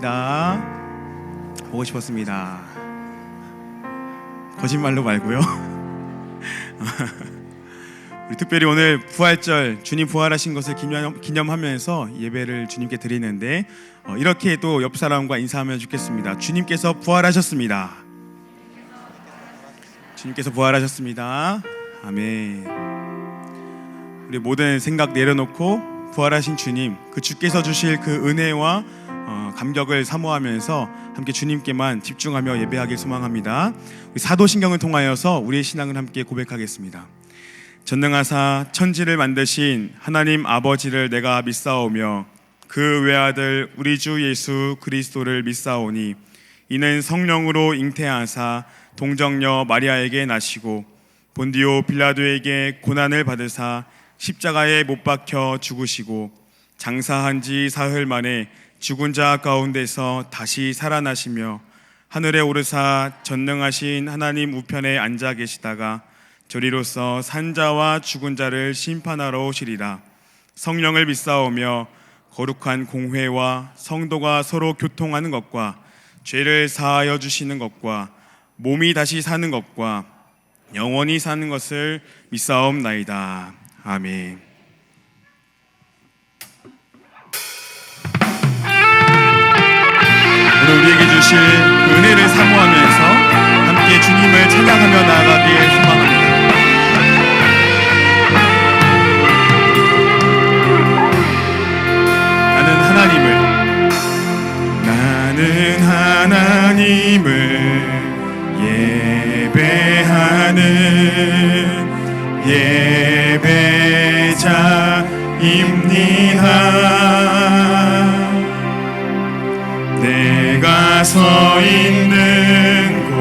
보고 싶었습니다. 거짓말로 말고요. 우리 특별히 오늘 부활절, 주님 부활하신 것을 기념하면서 예배를 주님께 드리는데 이렇게 또 옆 사람과 인사하면 좋겠습니다. 주님께서 부활하셨습니다. 주님께서 부활하셨습니다. 아멘. 우리 모든 생각 내려놓고 부활하신 주님, 그 주께서 주실 그 은혜와 감격을 사모하면서 함께 주님께만 집중하며 예배하길 소망합니다. 우리 사도신경을 통하여서 우리의 신앙을 함께 고백하겠습니다. 전능하사 천지를 만드신 하나님 아버지를 내가 믿사오며 그 외아들 우리 주 예수 그리스도를 믿사오니 이는 성령으로 잉태하사 동정녀 마리아에게 나시고 본디오 빌라도에게 고난을 받으사 십자가에 못 박혀 죽으시고 장사한 지 사흘 만에 죽은 자 가운데서 다시 살아나시며 하늘에 오르사 전능하신 하나님 우편에 앉아 계시다가 저리로서 산자와 죽은 자를 심판하러 오시리라. 성령을 믿사오며 거룩한 공회와 성도가 서로 교통하는 것과 죄를 사하여 주시는 것과 몸이 다시 사는 것과 영원히 사는 것을 믿사옵나이다. 아멘. 오늘 우리에게 주실 그 은혜를 사모하면서 함께 주님을 찬양하며 나아가길 소망합니다. 나는 하나님을 예배하는 예배자입니다. 내가 서 있는 곳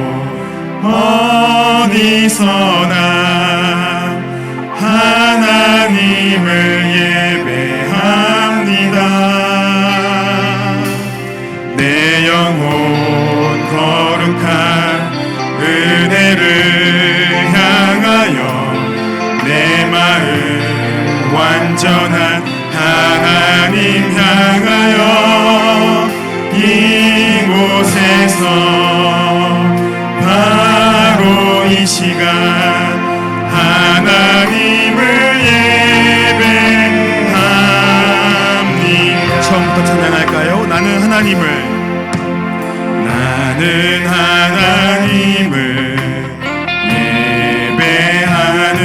어디서나 하나님을 예배합니다. 내 영혼 거룩한 은혜를 향하여 내 마음 완전한 하나님 향하여 이곳에서 바로 이 시간 하나님을 예배합니다. 처음부터 찬양할까요? 나는 하나님을 예배하는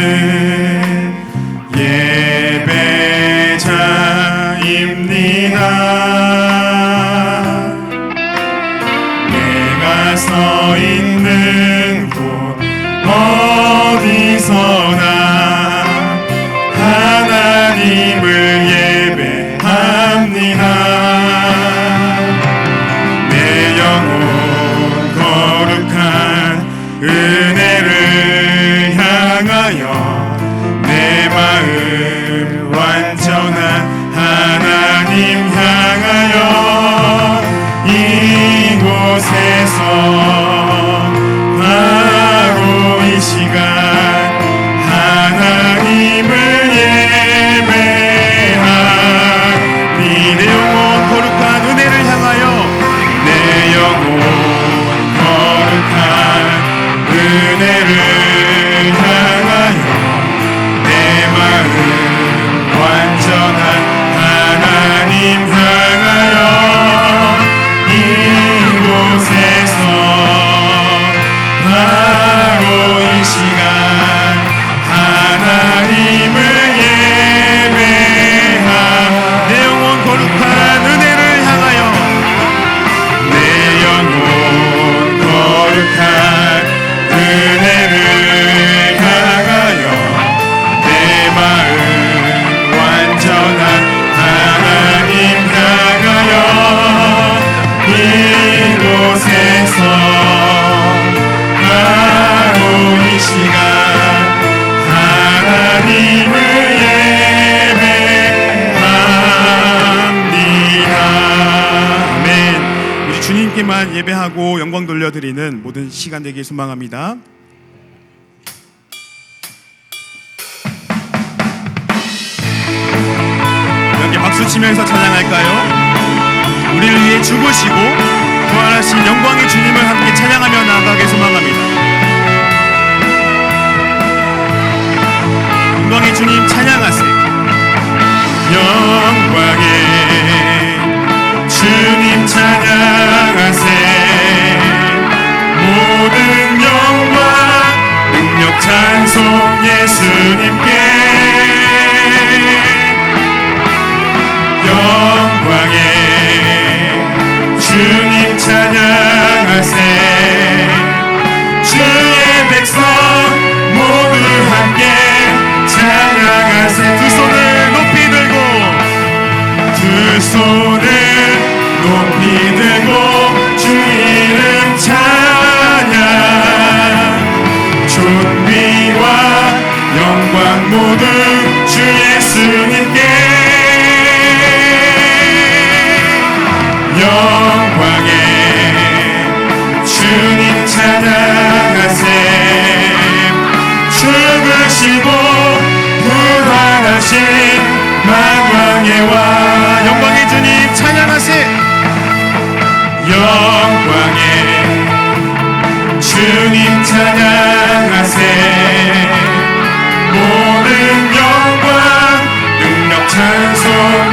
예배자입니다. 내가 서 있는 곳 어디서나 하나님을 예배합니다. 은혜를 향하여 내 마음 완전한 하나님 향하여 이곳에서 바로 이 시간 하나님을 예배하니 내 영혼 거룩한 은혜를 향하여 내 영혼 은혜를 향하여 내 마음 완전한 하나님 향하여 이곳에서 바로 이 시간 하나님을 예배하 내 영혼 거룩한 은혜를 향하여 내 영혼 거룩한 은혜를 향하여 내 마음 완전한 하나님 향하여 이곳에서 바로 이 시간 하나님을 예배합니다. 아멘. 우리 주님께만 예배하고 영광 돌려드리는 모든 시간 되길 소망합니다. 박수 치면서 찬양할까요? 우리를 위해 죽으시고 부활하신 영광의 주님을 함께 찬양하며 나아가길 소망합니다. 영광의 주님 찬양하세요. 영광의 주님 찬양하세. 모든 영광 능력 찬송 예수님께. 영광의 주님 찬양하세. 주의 백성 모두 함께 찬양하세. 두 손을 높이 들고, 두 손을 높이 들고 주 이름 찬양. 존귀와 영광 모두 주 예수님께. 영광의 주님 찬양하세. 죽으시고 부활하신 만왕의 왕. 영광의 주님 찬양하세. 영광의 주님 찬양하세. 모든 영광 능력 찬송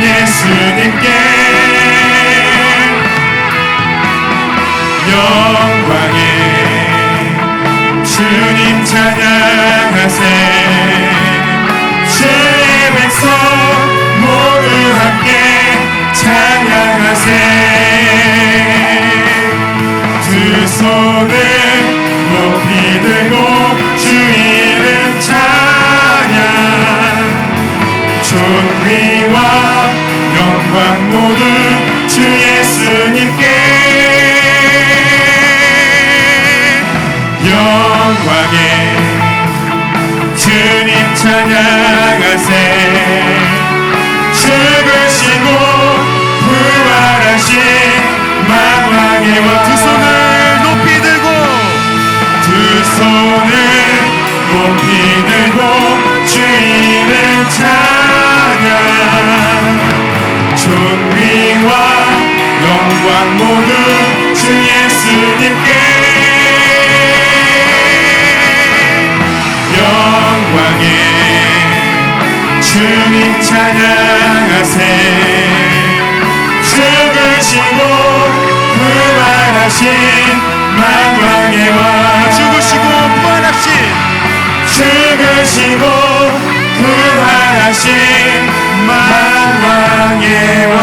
예수님께. 영광의 주님 찬양하세. 주의 백성 모두 함께 찬양하세. 두 손을 높이 들고 주 이름 찬양. 존귀와 영광 모두 주 예수님께. 영광의 주님 찬양하세. 죽으시고 부활하신 만왕의 왕. 두 손을 높이 들고, 두 손을 높이 들고 주 이름 찬양. 존귀와 영광 모두 주 예수님께. 영광의 주님 찬양하세. 죽으시고 부활하신 만왕의 왕. 죽으시고 부활하신, 죽으시고 부활하신 만왕의 왕.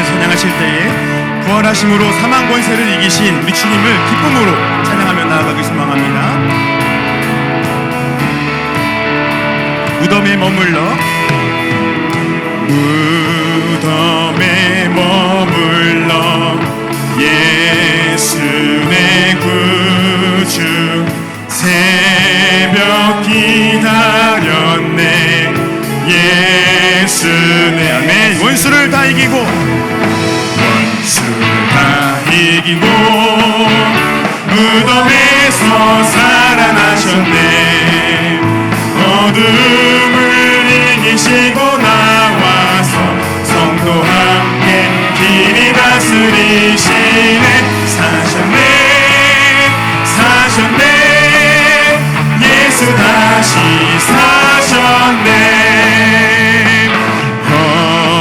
찬양하실 때에 부활하심으로 사망 권세를 이기신 우리 주님을 기쁨으로 찬양하며 나아가길 소망합니다. 무덤에 머물러, 무덤에 머물러 예수 내 구주. 새벽 기다렸네 예수 내. 아멘. 원수를 다 이기고, 원수를 다 이기고 무덤에서 살아나셨네. 어둠을 이기시고 나와서 성도 함께 길이 다스리시네. 사셨네 사셨네 예수 다시 사셨네.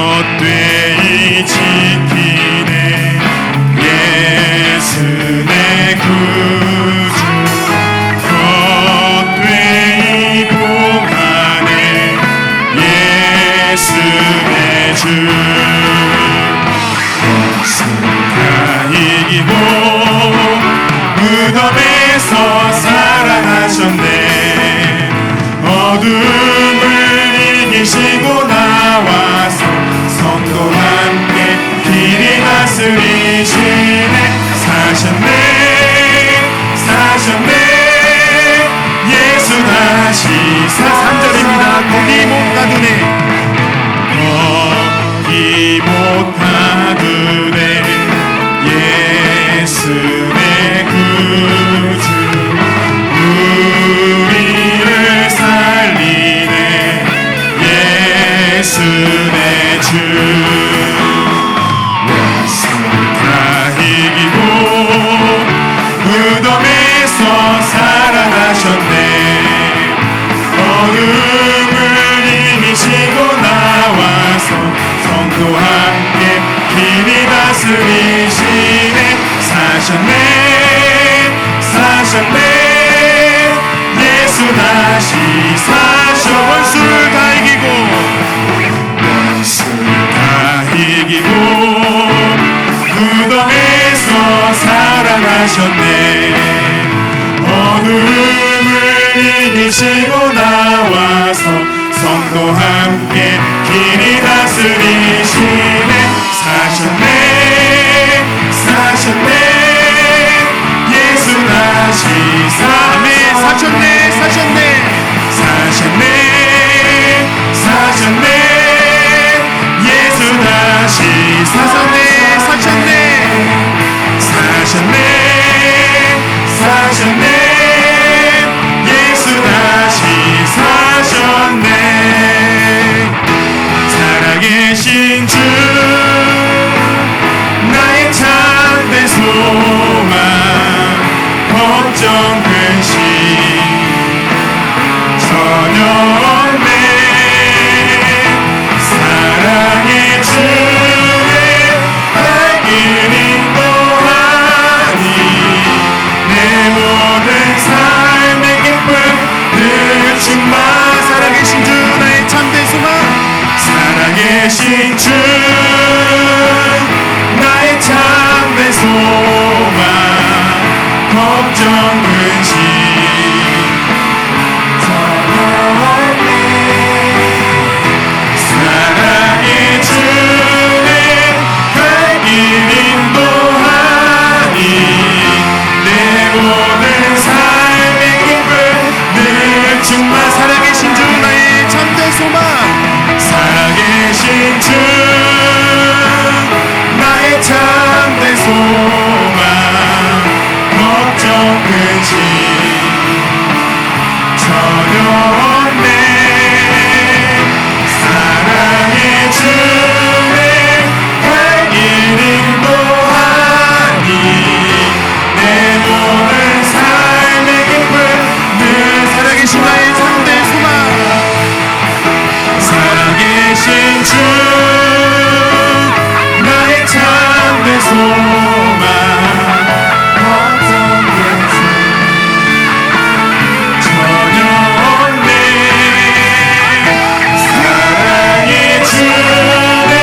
헛되이 지키네 예수 내 구주. 헛되이 봉하네 예수 내 주. 원수 다 이기고 무덤에서 살아나셨네. 어둠을 이기시고 나와서 성도 함께 길이 다스리시네. 사셨네 사셨네 예수 다시 3절입니다. 거기 못 가두네. 거기 못 가두네 예수 다스리시네 사셨네 사셨네 예수 다시 사셔 원수를 다 이기고 원수를 다 이기고 무덤에서 살아나셨네 어둠을 이기시고 나와서 성도 함께 길이 다스리시네 사셨네 사셨네 예수 다시 사네 사셨네 사셨네 사셨네 사셨네 예수 다시 사셨네 사셨네 사셨네 사셨네 예수 다시 사셨네 살아계신 주 나의 참된 소망 걱정 근심 전혀 없네 사랑의 주의 밝은 인도하니 내 모든 삶의 기쁨 늘 충만 살아계신 주 나의 참된 소망 살아계신 주 나의 참된 소망 걱정 근심 전혀 없네 사랑의 주의 밝은 인도하니 내 모든 삶의 기쁨 늘 충만 살아계신 주 나의 참된 소망 살아계신 주 나의 참된 소망 걱정 근심 전혀 없네 사랑의 주의 밝은 인도하니 내 모든 삶의 기쁨 늘 살아계신 나의 참된 소망 살아계신 주 나의 참된 소망 걱정 근심 전혀 없네 사랑의 주의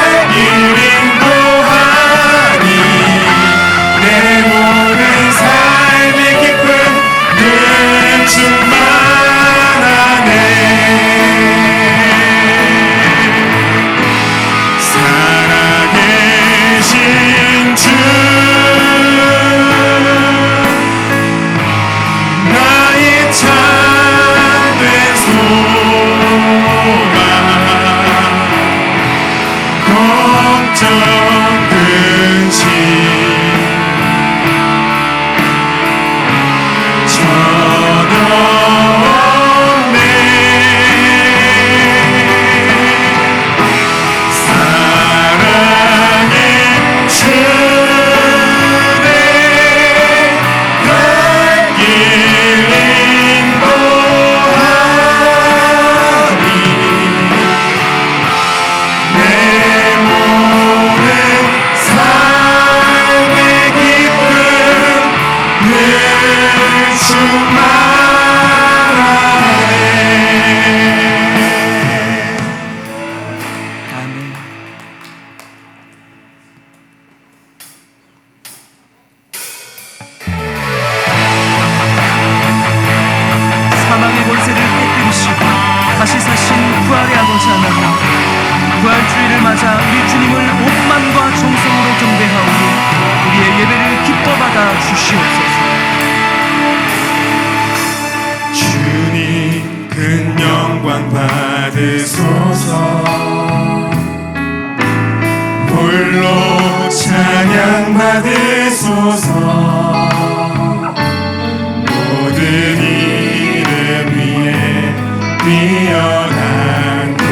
밝은 인도하니 내 모든 삶의 기쁨 늘 충만하네 살아계신 주 나의 참된 소망 걱정 근심 전혀 없네 사랑의 주내 밝은 인도하니 내 모든 삶의 기쁨 늘 충만하네 아멘. 사망의 권세를 깨뜨리시고 다시 사신 부활의 아버지 하나님, 부활주의를 맞아 우리 주님을 오만과 정성으로 경배하오니 우리의 예배를 기뻐 받아 주시옵소서. 주님 큰 영광 받으소서 홀로 찬양 받으소서 모든 이름 위에 뛰어난 그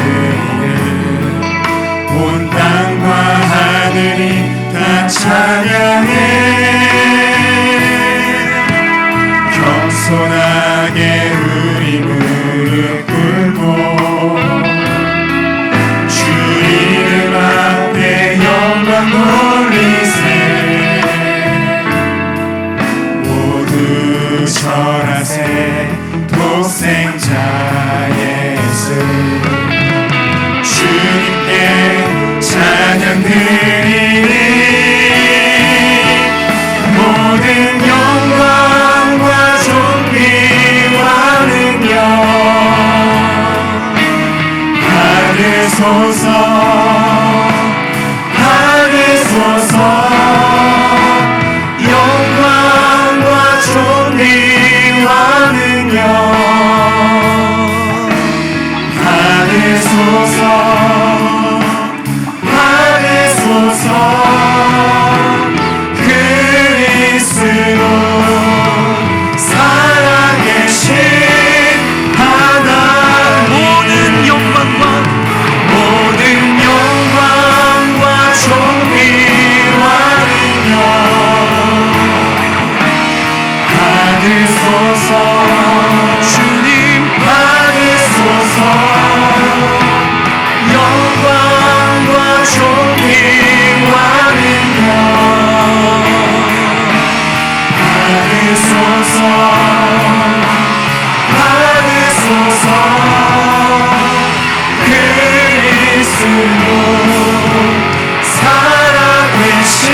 이름 온 땅과 하늘이 다 찬양해 겸손하게 우리 무릎 꿇고 주 이름 앞에 영광 설하세 독생자 예수 주님께 찬양 드리니 모든 영광과 존귀와 능력 받으소서 받으소서 영광과 존귀와 능력 받으소서 받으소서 그리스도 살아계신 하나님 모든 영광과 존귀와 능력 받으소서 주님 받으소서 영광과 존귀와 능력 받으소서 받으소서 그리스도 살아계신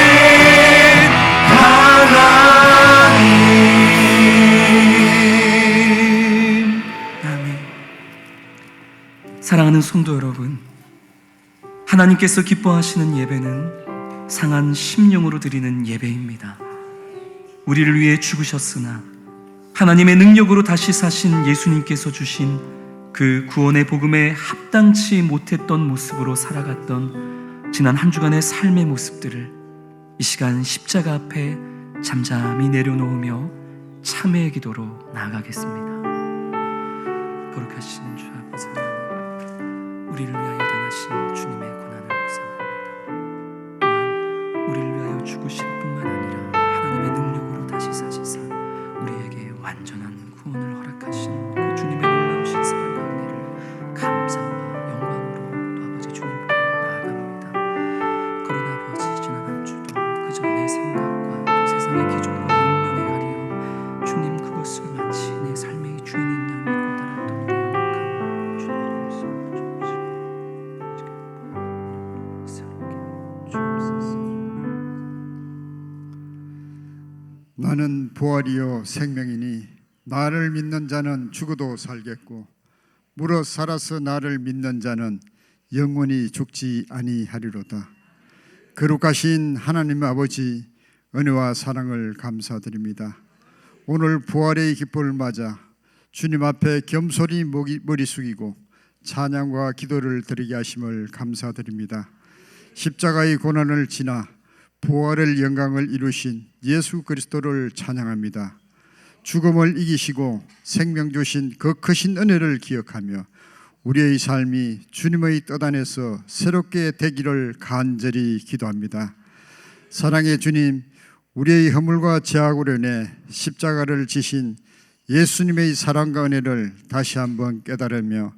하나님 아멘. 사랑하는 성도 여러분, 하나님께서 기뻐하시는 예배는 상한 심령으로 드리는 예배입니다. 우리를 위해 죽으셨으나 하나님의 능력으로 다시 사신 예수님께서 주신 그 구원의 복음에 합당치 못했던 모습으로 살아갔던 지난 한 주간의 삶의 모습들을 이 시간 십자가 앞에 잠잠히 내려놓으며 참회의 기도로 나아가겠습니다. 거룩하신 주 아버지 하나님, 우리를 위하여 당하신 주님의 고난을 묵상합니다. 또한 우리를 위하여 죽으실 뿐만 아니라 하나님의 능력으로 다시 사시사 우리에게 완전한 구원을 허락하신 그 주님의 놀라우신 사랑과 은혜를 감사와 영광으로 또 아버지 주님께 나아갑니다. 그러나 아버지 지난 한 주도 그저 내 생각과 또 세상의 기준과 욕망에 가리어 주님 그것을 마치 내 삶의 주인인 양 믿고 따랐던 우리의 연약함 주님 용서해 주옵소서. 나는 부활이요 생명이니 나를 믿는 자는 죽어도 살겠고 무릇 살아서 나를 믿는 자는 영원히 죽지 아니하리로다. 거룩하신 하나님 아버지, 은혜와 사랑을 감사드립니다. 오늘 부활의 기쁨을 맞아 주님 앞에 겸손히 머리 숙이고 찬양과 기도를 드리게 하심을 감사드립니다. 십자가의 고난을 지나 부활의 영광을 이루신 예수 그리스도를 찬양합니다. 죽음을 이기시고 생명 주신 그 크신 은혜를 기억하며 우리의 삶이 주님의 뜻 안에서 새롭게 되기를 간절히 기도합니다. 사랑의 주님, 우리의 허물과 죄악으로 인해 십자가를 지신 예수님의 사랑과 은혜를 다시 한번 깨달으며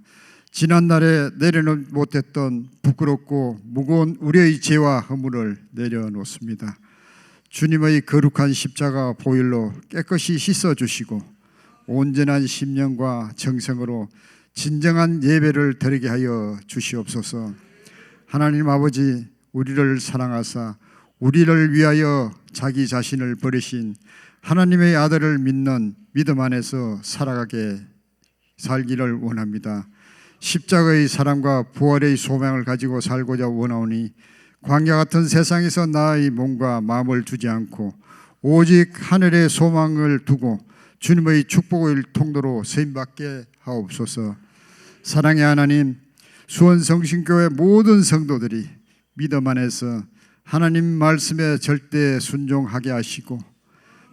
지난날에 내려놓지 못했던 부끄럽고 무거운 우리의 죄와 허물을 내려놓습니다. 주님의 거룩한 십자가 보혈로 깨끗이 씻어주시고 온전한 심령과 정성으로 진정한 예배를 드리게 하여 주시옵소서. 하나님 아버지, 우리를 사랑하사 우리를 위하여 자기 자신을 버리신 하나님의 아들을 믿는 믿음 안에서 살기를 원합니다. 십자가의 사랑과 부활의 소망을 가지고 살고자 원하오니 광야 같은 세상에서 나의 몸과 마음을 두지 않고 오직 하늘의 소망을 두고 주님의 축복의 통로로 쓰임받게 하옵소서. 사랑의 하나님, 수원성신교회 모든 성도들이 믿음 안에서 하나님 말씀에 절대 순종하게 하시고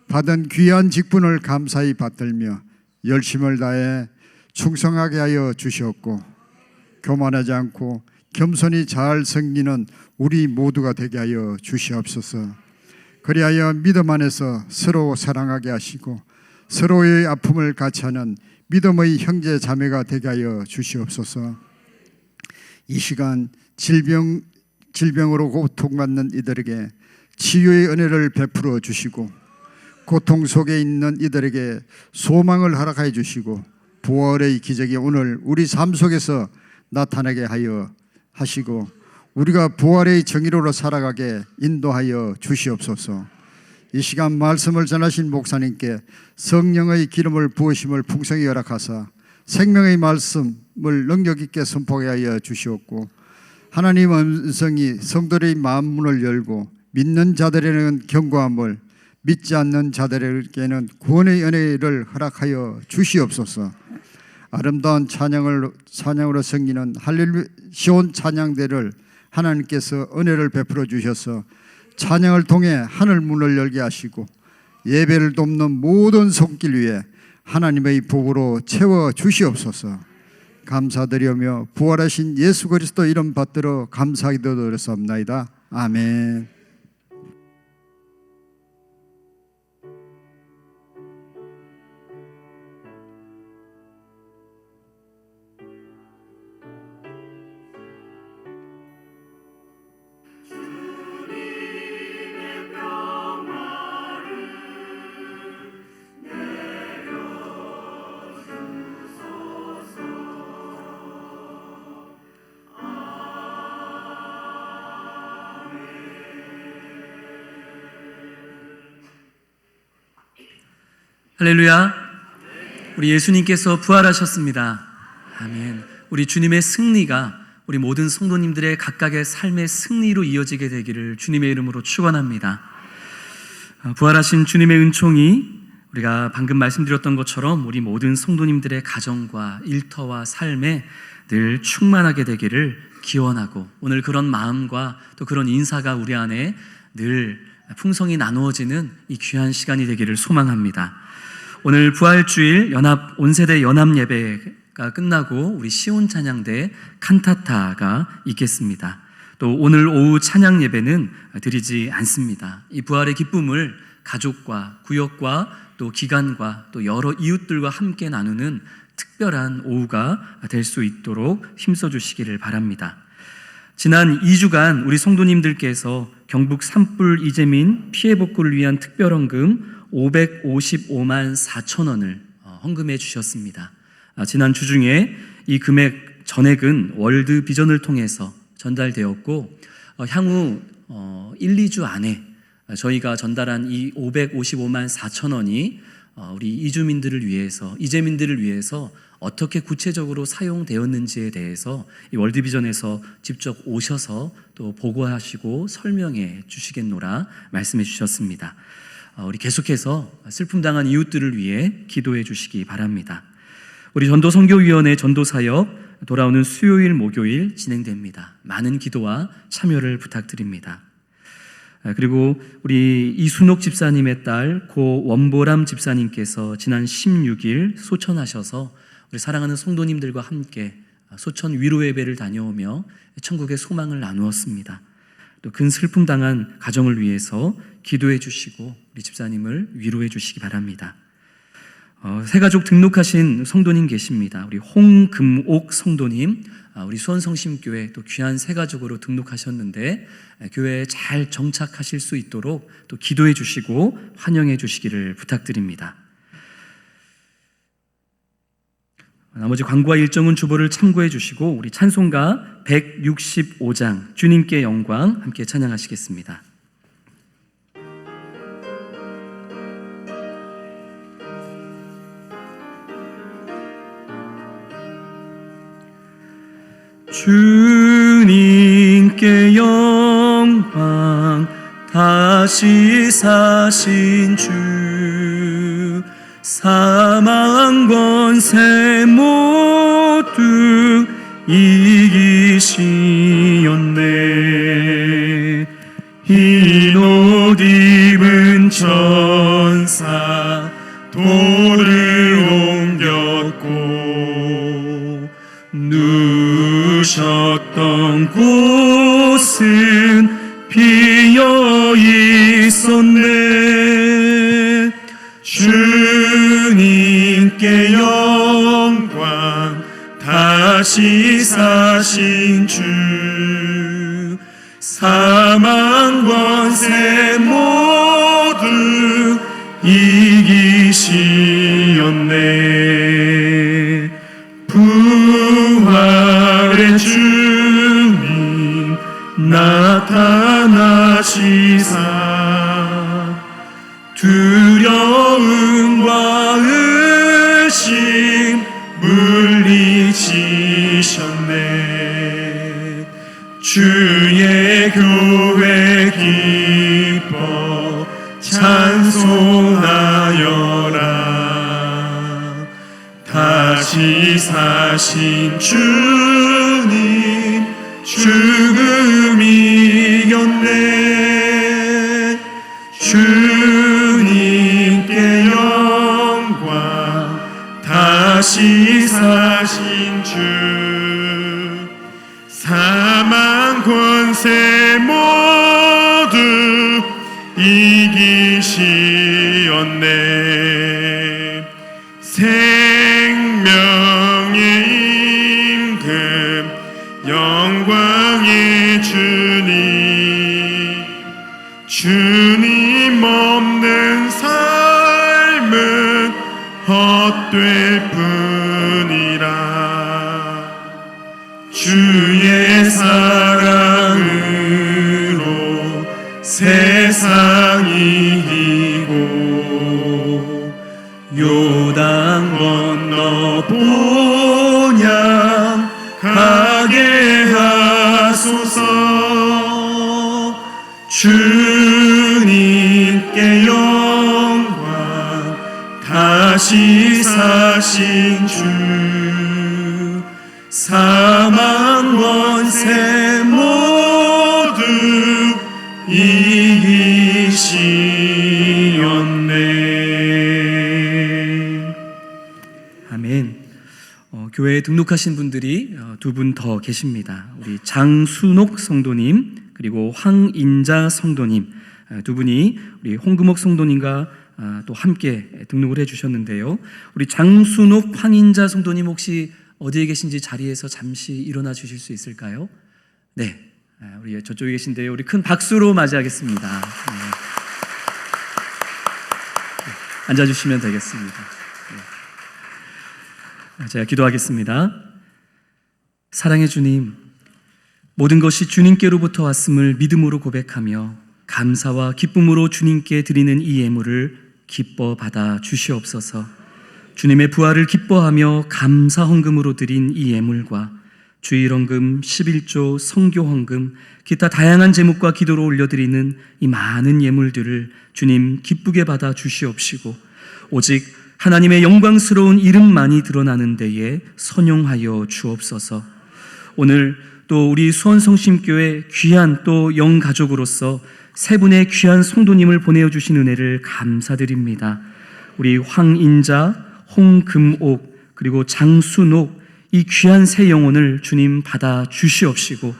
받은 귀한 직분을 감사히 받들며 열심을 다해 충성하게 하여 주시옵고 교만하지 않고 겸손히 잘 섬기는 우리 모두가 되게 하여 주시옵소서. 그리하여 믿음 안에서 서로 사랑하게 하시고 서로의 아픔을 같이 하는 믿음의 형제 자매가 되게 하여 주시옵소서. 이 시간 질병으로 고통받는 이들에게 치유의 은혜를 베풀어 주시고 고통 속에 있는 이들에게 소망을 허락하여 주시고 부활의 기적이 오늘 우리 삶 속에서 나타나게 하여 하시고 우리가 부활의 정의로로 살아가게 인도하여 주시옵소서. 이 시간 말씀을 전하신 목사님께 성령의 기름을 부으심을 풍성히 허락하사 생명의 말씀을 능력 있게 선포하게 하여 주시옵고 하나님 음성이 성도의 마음문을 열고 믿는 자들에게는 견고함을 믿지 않는 자들에게는 구원의 은혜를 허락하여 주시옵소서. 아름다운 찬양으로 섬기는 할렐루야 시온 찬양대를 하나님께서 은혜를 베풀어 주셔서 찬양을 통해 하늘 문을 열게 하시고 예배를 돕는 모든 손길 위에 하나님의 복으로 채워 주시옵소서. 감사드리며 부활하신 예수 그리스도 이름 받들어 감사기도드렸사옵나이다. 아멘. 할렐루야. 우리 예수님께서 부활하셨습니다. 아멘. 우리 주님의 승리가 우리 모든 성도님들의 각각의 삶의 승리로 이어지게 되기를 주님의 이름으로 축원합니다. 부활하신 주님의 은총이 우리가 방금 말씀드렸던 것처럼 우리 모든 성도님들의 가정과 일터와 삶에 늘 충만하게 되기를 기원하고 오늘 그런 마음과 또 그런 인사가 우리 안에 늘 풍성히 나누어지는 이 귀한 시간이 되기를 소망합니다. 오늘 부활주일 온세대 연합 예배가 끝나고 우리 시온 찬양대 칸타타가 있겠습니다. 또 오늘 오후 찬양 예배는 드리지 않습니다. 이 부활의 기쁨을 가족과 구역과 또 기관과 또 여러 이웃들과 함께 나누는 특별한 오후가 될 수 있도록 힘써 주시기를 바랍니다. 지난 2주간 우리 성도님들께서 경북 산불 이재민 피해 복구를 위한 특별헌금 555만 4천 원을 헌금해 주셨습니다. 지난 주 중에 이 금액 전액은 월드 비전을 통해서 전달되었고 향후 1, 2주 안에 저희가 전달한 이 555만 4천 원이 우리 이주민들을 위해서 이재민들을 위해서 어떻게 구체적으로 사용되었는지에 대해서 이 월드비전에서 직접 오셔서 또 보고하시고 설명해 주시겠노라 말씀해 주셨습니다. 우리 계속해서 슬픔 당한 이웃들을 위해 기도해 주시기 바랍니다. 우리 전도선교위원회 전도사역 돌아오는 수요일 목요일 진행됩니다. 많은 기도와 참여를 부탁드립니다. 그리고 우리 이순옥 집사님의 딸 고 원보람 집사님께서 지난 16일 소천하셔서 우리 사랑하는 성도님들과 함께 소천 위로 예배를 다녀오며 천국의 소망을 나누었습니다. 또 큰 슬픔 당한 가정을 위해서 기도해 주시고 우리 집사님을 위로해 주시기 바랍니다. 새가족 등록하신 성도님 계십니다. 우리 홍금옥 성도님, 우리 수원성심교회 또 귀한 새가족으로 등록하셨는데 교회에 잘 정착하실 수 있도록 또 기도해 주시고 환영해 주시기를 부탁드립니다. 나머지 광고와 일정은 주보를 참고해 주시고 우리 찬송가 165장 주님께 영광 함께 찬양하시겠습니다. 주님께 영광 다시 사신 주 사망 권세 모두 이기시었네. 흰 옷 입은 천사 돌을 옮겼고 누셨던 곳은 비어 있었네. 주님께 영광 다시 사신 주 사망 권세 모두 이기시었네. 부활의 주님 나타나시사 두려움과 의심 물리치셨네. 주의 교회 기뻐 찬송하여라. 다시 사신 주님 죽음 이겼네. 주님께 영광. 다시 사신 주 사망 권세 모두 이기시었네. 생명의 임금 영광의 주님. 주님 없는 삶은 헛될 뿐이라. 주의 사랑으로 세상이 이기고 요단 건너 본향 가게 하소서. 주님께 영광. 다시 사신 주 사망 권세 모두 이기시었네. 아멘. 교회에 등록하신 분들이 두 분 더 계십니다. 우리 장순옥 성도님 그리고 황인자 성도님 두 분이 우리 홍금옥 성도님과 또 함께 등록을 해주셨는데요. 우리 장순옥, 황인자 성도님 혹시 어디에 계신지 자리에서 잠시 일어나 주실 수 있을까요? 네, 우리 저쪽에 계신데요. 우리 큰 박수로 맞이하겠습니다. 네. 앉아주시면 되겠습니다. 네. 제가 기도하겠습니다. 사랑의 주님, 모든 것이 주님께로부터 왔음을 믿음으로 고백하며 감사와 기쁨으로 주님께 드리는 이 예물을 기뻐 받아 주시옵소서. 주님의 부활을 기뻐하며 감사 헌금으로 드린 이 예물과 주일 헌금, 11조, 성교 헌금, 기타 다양한 제목과 기도로 올려드리는 이 많은 예물들을 주님 기쁘게 받아 주시옵시고 오직 하나님의 영광스러운 이름만이 드러나는 데에 선용하여 주옵소서. 오늘 또 우리 수원성심교회 귀한 또 영가족으로서 세 분의 귀한 성도님을 보내어 주신 은혜를 감사드립니다. 우리 황인자, 홍금옥 그리고 장순옥 이 귀한 새 영혼을 주님 받아 주시옵시고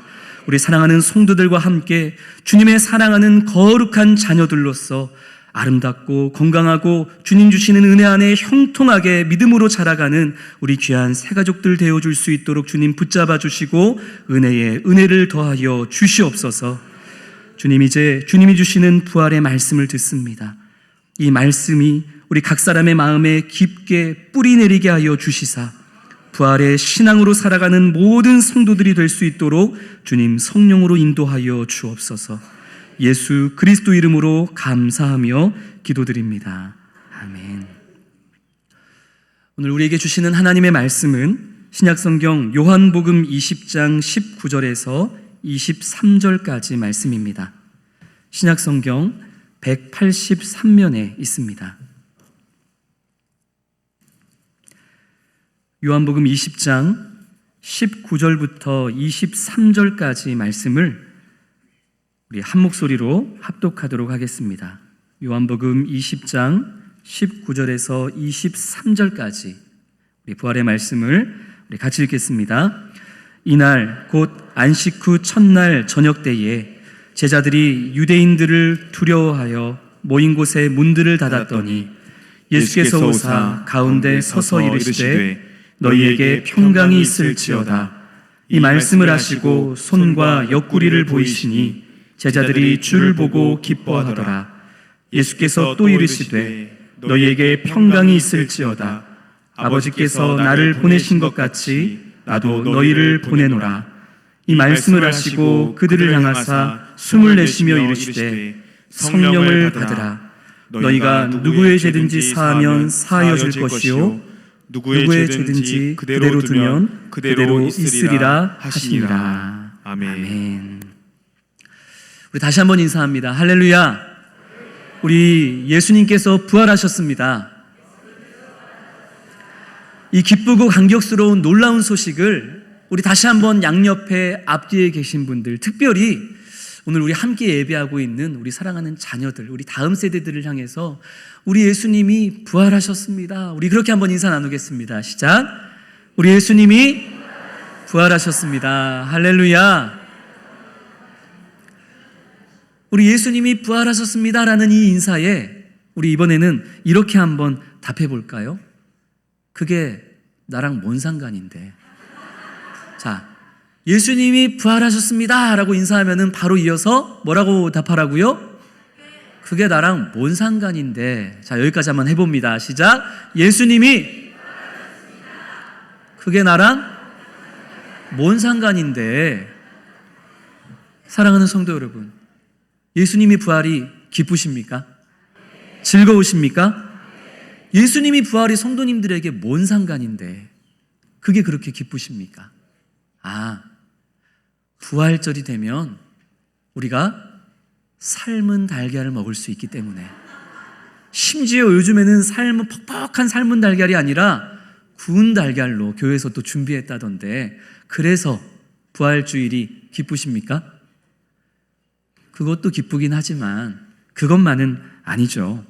우리 사랑하는 성도들과 함께 주님의 사랑하는 거룩한 자녀들로서 아름답고 건강하고 주님 주시는 은혜 안에 형통하게 믿음으로 자라가는 우리 귀한 새 가족들 되어줄 수 있도록 주님 붙잡아 주시고 은혜에 은혜를 더하여 주시옵소서. 주님, 이제 주님이 주시는 부활의 말씀을 듣습니다. 이 말씀이 우리 각 사람의 마음에 깊게 뿌리 내리게 하여 주시사 부활의 신앙으로 살아가는 모든 성도들이 될 수 있도록 주님 성령으로 인도하여 주옵소서. 예수 그리스도 이름으로 감사하며 기도드립니다. 아멘. 오늘 우리에게 주시는 하나님의 말씀은 신약성경 요한복음 20장 19절에서 23절까지 말씀입니다. 신약성경 183면에 있습니다. 요한복음 20장 19절부터 23절까지 말씀을 우리 한 목소리로 합독하도록 하겠습니다. 요한복음 20장 19절에서 23절까지 우리 부활의 말씀을 우리 같이 읽겠습니다. 이날 곧 안식 후 첫날 저녁 때에 제자들이 유대인들을 두려워하여 모인 곳에 문들을 닫았더니 예수께서 오사 가운데 서서 이르시되 너희에게 평강이 있을지어다. 이 말씀을 하시고 손과 옆구리를 보이시니 제자들이 주를 보고 기뻐하더라. 예수께서 또 이르시되 너희에게 평강이 있을지어다. 아버지께서 나를 보내신 것 같이 나도 너희를 보내노라. 이 말씀을 하시고 그들을 향하사 숨을 내쉬며 이르시되 성령을 받으라. 너희가 누구의 죄든지 사하면 사하여질 것이요 누구의 죄든지 그대로 두면 그대로 있으리라 하시니라. 아멘. 우리 다시 한번 인사합니다. 할렐루야. 우리 예수님께서 부활하셨습니다. 이 기쁘고 감격스러운 놀라운 소식을 우리 다시 한번 양옆에 앞뒤에 계신 분들, 특별히 오늘 우리 함께 예배하고 있는 우리 사랑하는 자녀들, 우리 다음 세대들을 향해서 우리 예수님이 부활하셨습니다. 우리 그렇게 한번 인사 나누겠습니다. 시작. 우리 예수님이 부활하셨습니다. 할렐루야. 우리 예수님이 부활하셨습니다라는 이 인사에 우리 이번에는 이렇게 한번 답해 볼까요? 그게 나랑 뭔 상관인데? 자, 예수님이 부활하셨습니다 라고 인사하면은 바로 이어서 뭐라고 답하라고요? 그게 나랑 뭔 상관인데? 자, 여기까지 한번 해봅니다. 시작. 예수님이 그게 나랑 뭔 상관인데? 사랑하는 성도 여러분, 예수님이 부활이 기쁘십니까? 즐거우십니까? 예수님이 부활이 성도님들에게 뭔 상관인데 그게 그렇게 기쁘십니까? 아, 부활절이 되면 우리가 삶은 달걀을 먹을 수 있기 때문에, 심지어 요즘에는 삶은 퍽퍽한 삶은 달걀이 아니라 구운 달걀로 교회에서 또 준비했다던데, 그래서 부활주일이 기쁘십니까? 그것도 기쁘긴 하지만 그것만은 아니죠.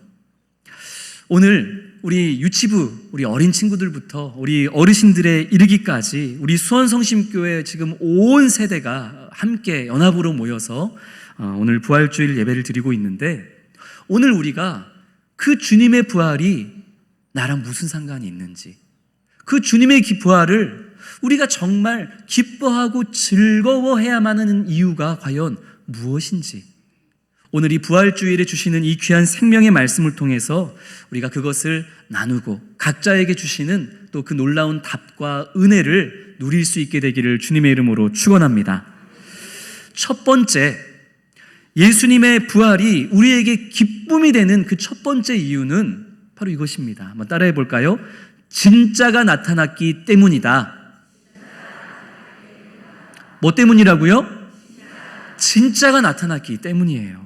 오늘 우리 유치부, 우리 어린 친구들부터 우리 어르신들에 이르기까지 우리 수원성심교회 지금 온 세대가 함께 연합으로 모여서 오늘 부활주일 예배를 드리고 있는데, 오늘 우리가 그 주님의 부활이 나랑 무슨 상관이 있는지, 그 주님의 부활을 우리가 정말 기뻐하고 즐거워해야만 하는 이유가 과연 무엇인지, 오늘 이 부활주일에 주시는 이 귀한 생명의 말씀을 통해서 우리가 그것을 나누고 각자에게 주시는 또 그 놀라운 답과 은혜를 누릴 수 있게 되기를 주님의 이름으로 축원합니다. 첫 번째, 예수님의 부활이 우리에게 기쁨이 되는 그 첫 번째 이유는 바로 이것입니다. 한번 따라해 볼까요? 진짜가 나타났기 때문이다. 뭐 때문이라고요? 진짜가 나타났기 때문이에요.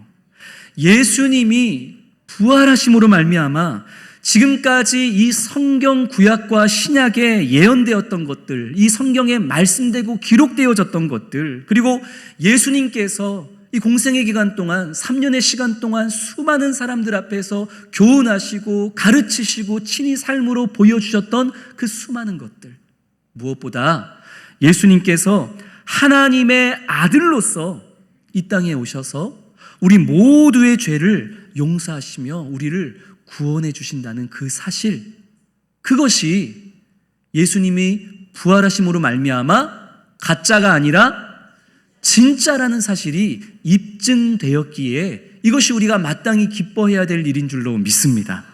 예수님이 부활하심으로 말미암아 지금까지 이 성경 구약과 신약에 예언되었던 것들, 이 성경에 말씀되고 기록되어졌던 것들, 그리고 예수님께서 이 공생의 기간 동안 3년의 시간 동안 수많은 사람들 앞에서 교훈하시고 가르치시고 친히 삶으로 보여주셨던 그 수많은 것들, 무엇보다 예수님께서 하나님의 아들로서 이 땅에 오셔서 우리 모두의 죄를 용서하시며 우리를 구원해 주신다는 그 사실, 그것이 예수님이 부활하심으로 말미암아 가짜가 아니라 진짜라는 사실이 입증되었기에 이것이 우리가 마땅히 기뻐해야 될 일인 줄로 믿습니다.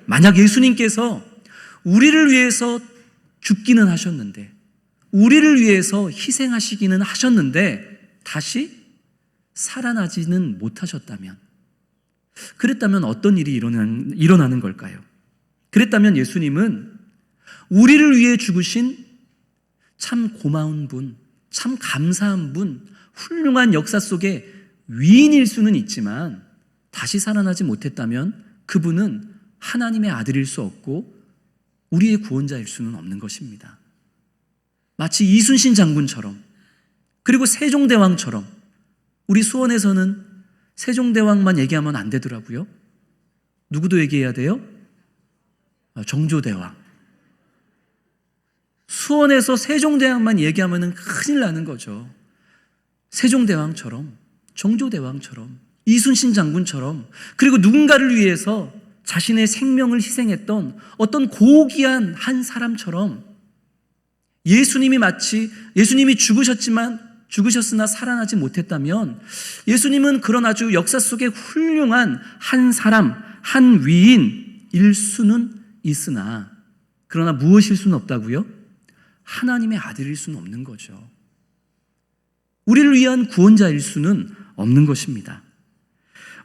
만약 예수님께서 우리를 위해서 죽기는 하셨는데, 우리를 위해서 희생하시기는 하셨는데 다시 살아나지는 못하셨다면, 그랬다면 어떤 일이 일어나는 걸까요? 그랬다면 예수님은 우리를 위해 죽으신 참 고마운 분, 참 감사한 분, 훌륭한 역사 속에 위인일 수는 있지만 다시 살아나지 못했다면 그분은 하나님의 아들일 수 없고 우리의 구원자일 수는 없는 것입니다. 마치 이순신 장군처럼, 그리고 세종대왕처럼, 우리 수원에서는 세종대왕만 얘기하면 안 되더라고요. 누구도 얘기해야 돼요? 정조대왕. 수원에서 세종대왕만 얘기하면 큰일 나는 거죠. 세종대왕처럼, 정조대왕처럼, 이순신 장군처럼, 그리고 누군가를 위해서 자신의 생명을 희생했던 어떤 고귀한 한 사람처럼 예수님이 마치 예수님이 죽으셨으나 살아나지 못했다면 예수님은 그런 아주 역사 속에 훌륭한 한 사람, 한 위인, 일 수는 있으나 그러나 무엇일 수는 없다고요? 하나님의 아들일 수는 없는 거죠. 우리를 위한 구원자일 수는 없는 것입니다.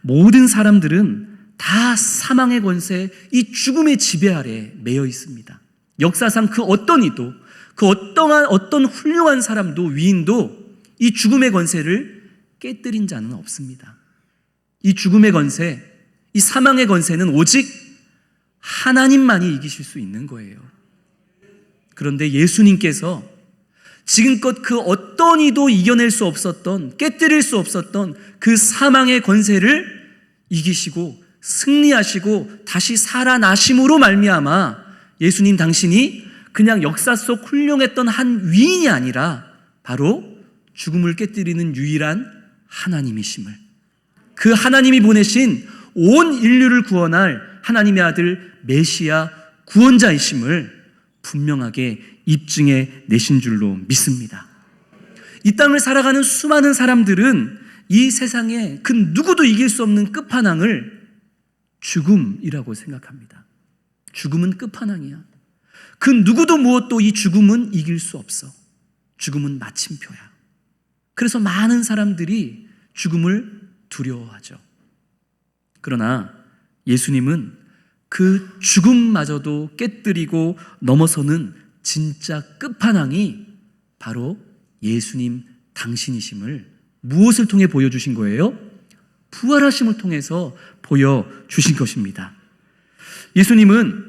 모든 사람들은 다 사망의 권세, 이 죽음의 지배 아래 매여 있습니다. 역사상 그 어떤 이도, 그 어떤 훌륭한 사람도, 위인도 이 죽음의 권세를 깨뜨린 자는 없습니다. 이 죽음의 권세, 이 사망의 권세는 오직 하나님만이 이기실 수 있는 거예요. 그런데 예수님께서 지금껏 그 어떤 이도 이겨낼 수 없었던, 깨뜨릴 수 없었던 그 사망의 권세를 이기시고 승리하시고 다시 살아나심으로 말미암아 예수님 당신이 그냥 역사 속 훌륭했던 한 위인이 아니라 바로 죽음을 깨뜨리는 유일한 하나님이심을, 그 하나님이 보내신 온 인류를 구원할 하나님의 아들 메시아 구원자이심을 분명하게 입증해 내신 줄로 믿습니다. 이 땅을 살아가는 수많은 사람들은 이 세상에 그 누구도 이길 수 없는 끝판왕을 죽음이라고 생각합니다. 죽음은 끝판왕이야. 그 누구도 무엇도 이 죽음은 이길 수 없어. 죽음은 마침표야. 그래서 많은 사람들이 죽음을 두려워하죠. 그러나 예수님은 그 죽음마저도 깨뜨리고 넘어서는 진짜 끝판왕이 바로 예수님 당신이심을 무엇을 통해 보여주신 거예요? 부활하심을 통해서 보여주신 것입니다. 예수님은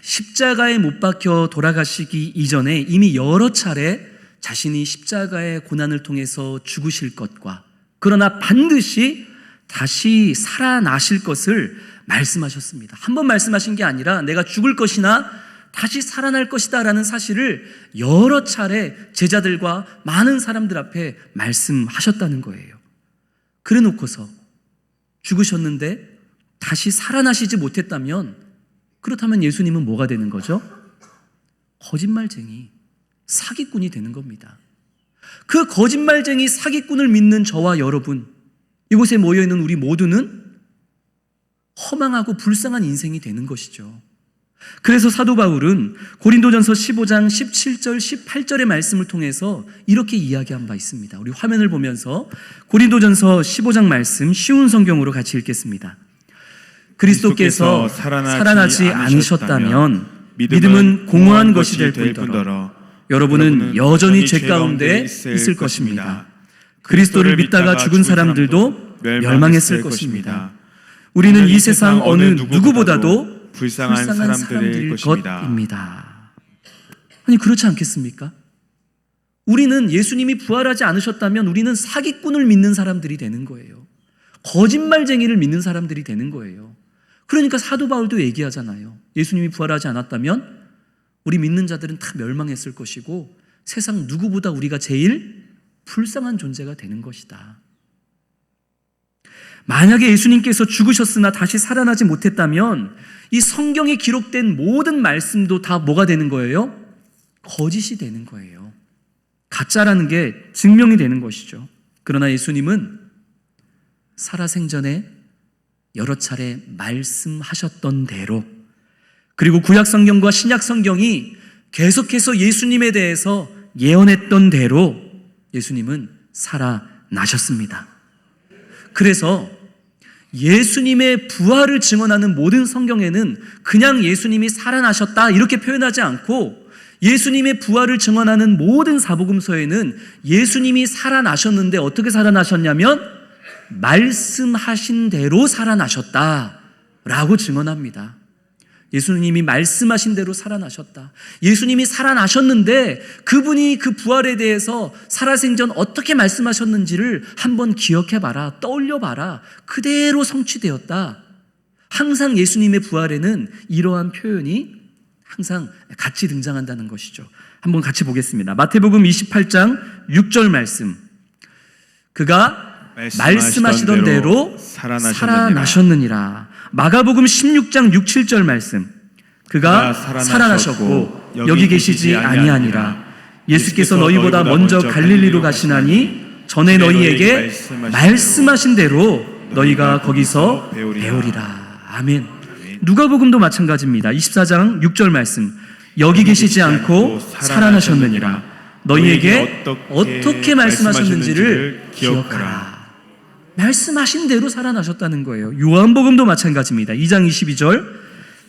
십자가에 못 박혀 돌아가시기 이전에 이미 여러 차례 자신이 십자가의 고난을 통해서 죽으실 것과 그러나 반드시 다시 살아나실 것을 말씀하셨습니다. 한 번 말씀하신 게 아니라 내가 죽을 것이나 다시 살아날 것이다 라는 사실을 여러 차례 제자들과 많은 사람들 앞에 말씀하셨다는 거예요. 그래 놓고서 죽으셨는데 다시 살아나시지 못했다면, 그렇다면 예수님은 뭐가 되는 거죠? 거짓말쟁이, 사기꾼이 되는 겁니다. 그 거짓말쟁이 사기꾼을 믿는 저와 여러분, 이곳에 모여있는 우리 모두는 허망하고 불쌍한 인생이 되는 것이죠. 그래서 사도 바울은 고린도전서 15장 17절 18절의 말씀을 통해서 이렇게 이야기한 바 있습니다. 우리 화면을 보면서 고린도전서 15장 말씀 쉬운 성경으로 같이 읽겠습니다. 그리스도께서 살아나지 않으셨다면 믿음은 공허한 것이 될 뿐더러 여러분은 여전히 죄 가운데 있을 것입니다. 그리스도를 믿다가 죽은 사람들도 멸망했을 것입니다. 우리는 이 세상 어느 누구보다도 불쌍한 사람들일 것입니다. 아니, 그렇지 않겠습니까? 우리는 예수님이 부활하지 않으셨다면 우리는 사기꾼을 믿는 사람들이 되는 거예요. 거짓말쟁이를 믿는 사람들이 되는 거예요. 그러니까 사도 바울도 얘기하잖아요. 예수님이 부활하지 않았다면 우리 믿는 자들은 다 멸망했을 것이고 세상 누구보다 우리가 제일 불쌍한 존재가 되는 것이다. 만약에 예수님께서 죽으셨으나 다시 살아나지 못했다면 이 성경에 기록된 모든 말씀도 다 뭐가 되는 거예요? 거짓이 되는 거예요. 가짜라는 게 증명이 되는 것이죠. 그러나 예수님은 살아생전에 여러 차례 말씀하셨던 대로, 그리고 구약 성경과 신약 성경이 계속해서 예수님에 대해서 예언했던 대로 예수님은 살아나셨습니다. 그래서 예수님의 부활을 증언하는 모든 성경에는 그냥 예수님이 살아나셨다 이렇게 표현하지 않고, 예수님의 부활을 증언하는 모든 사복음서에는 예수님이 살아나셨는데 어떻게 살아나셨냐면 말씀하신 대로 살아나셨다라고 증언합니다. 예수님이 말씀하신 대로 살아나셨다. 예수님이 살아나셨는데 그분이 그 부활에 대해서 살아생전 어떻게 말씀하셨는지를 한번 기억해봐라, 떠올려봐라. 그대로 성취되었다. 항상 예수님의 부활에는 이러한 표현이 항상 같이 등장한다는 것이죠. 한번 같이 보겠습니다. 마태복음 28장 6절 말씀. 그가 말씀하시던 대로 살아나셨느니라. 마가복음 16장 6, 7절 말씀. 그가 살아나셨고 여기 계시지 아니하니라. 예수께서 너희보다 먼저 갈릴리로 가시나니 전에 너희에게 말씀하신 대로 너희가 거기서 배우리라. 아멘. 누가복음도 마찬가지입니다. 24장 6절 말씀. 여기 계시지 않고 살아나셨느니라. 너희에게 어떻게 말씀하셨는지를 기억하라. 말씀하신 대로 살아나셨다는 거예요. 요한복음도 마찬가지입니다. 2장 22절.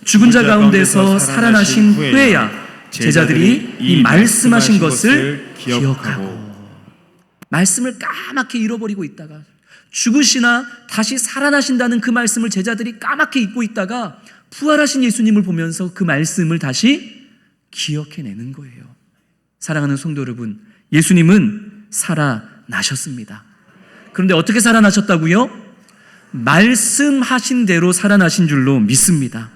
죽은 자 가운데서 살아나신 후에야 제자들이 이 말씀하신 것을 기억하고. 말씀을 까맣게 잃어버리고 있다가 죽으시나 다시 살아나신다는 그 말씀을 제자들이 까맣게 잊고 있다가 부활하신 예수님을 보면서 그 말씀을 다시 기억해내는 거예요. 사랑하는 성도 여러분, 예수님은 살아나셨습니다. 그런데 어떻게 살아나셨다고요? 말씀하신 대로 살아나신 줄로 믿습니다.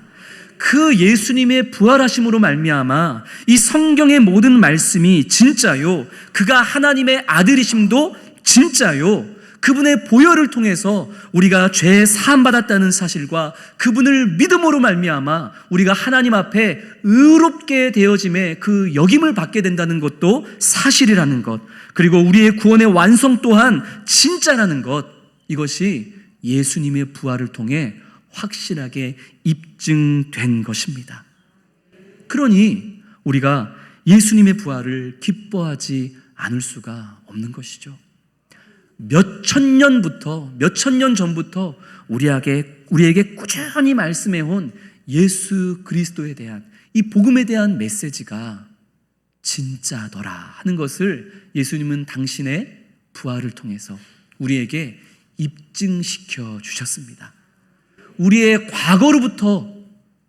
그 예수님의 부활하심으로 말미암아 이 성경의 모든 말씀이 진짜요, 그가 하나님의 아들이심도 진짜요, 그분의 보혈을 통해서 우리가 죄 사함 받았다는 사실과 그분을 믿음으로 말미암아 우리가 하나님 앞에 의롭게 되어짐의 그 역임을 받게 된다는 것도 사실이라는 것, 그리고 우리의 구원의 완성 또한 진짜라는 것, 이것이 예수님의 부활을 통해 확실하게 입증된 것입니다. 그러니 우리가 예수님의 부활을 기뻐하지 않을 수가 없는 것이죠. 몇천 년 전부터 우리에게 꾸준히 말씀해온 예수 그리스도에 대한 이 복음에 대한 메시지가 진짜더라 하는 것을 예수님은 당신의 부활을 통해서 우리에게 입증시켜 주셨습니다. 우리의 과거로부터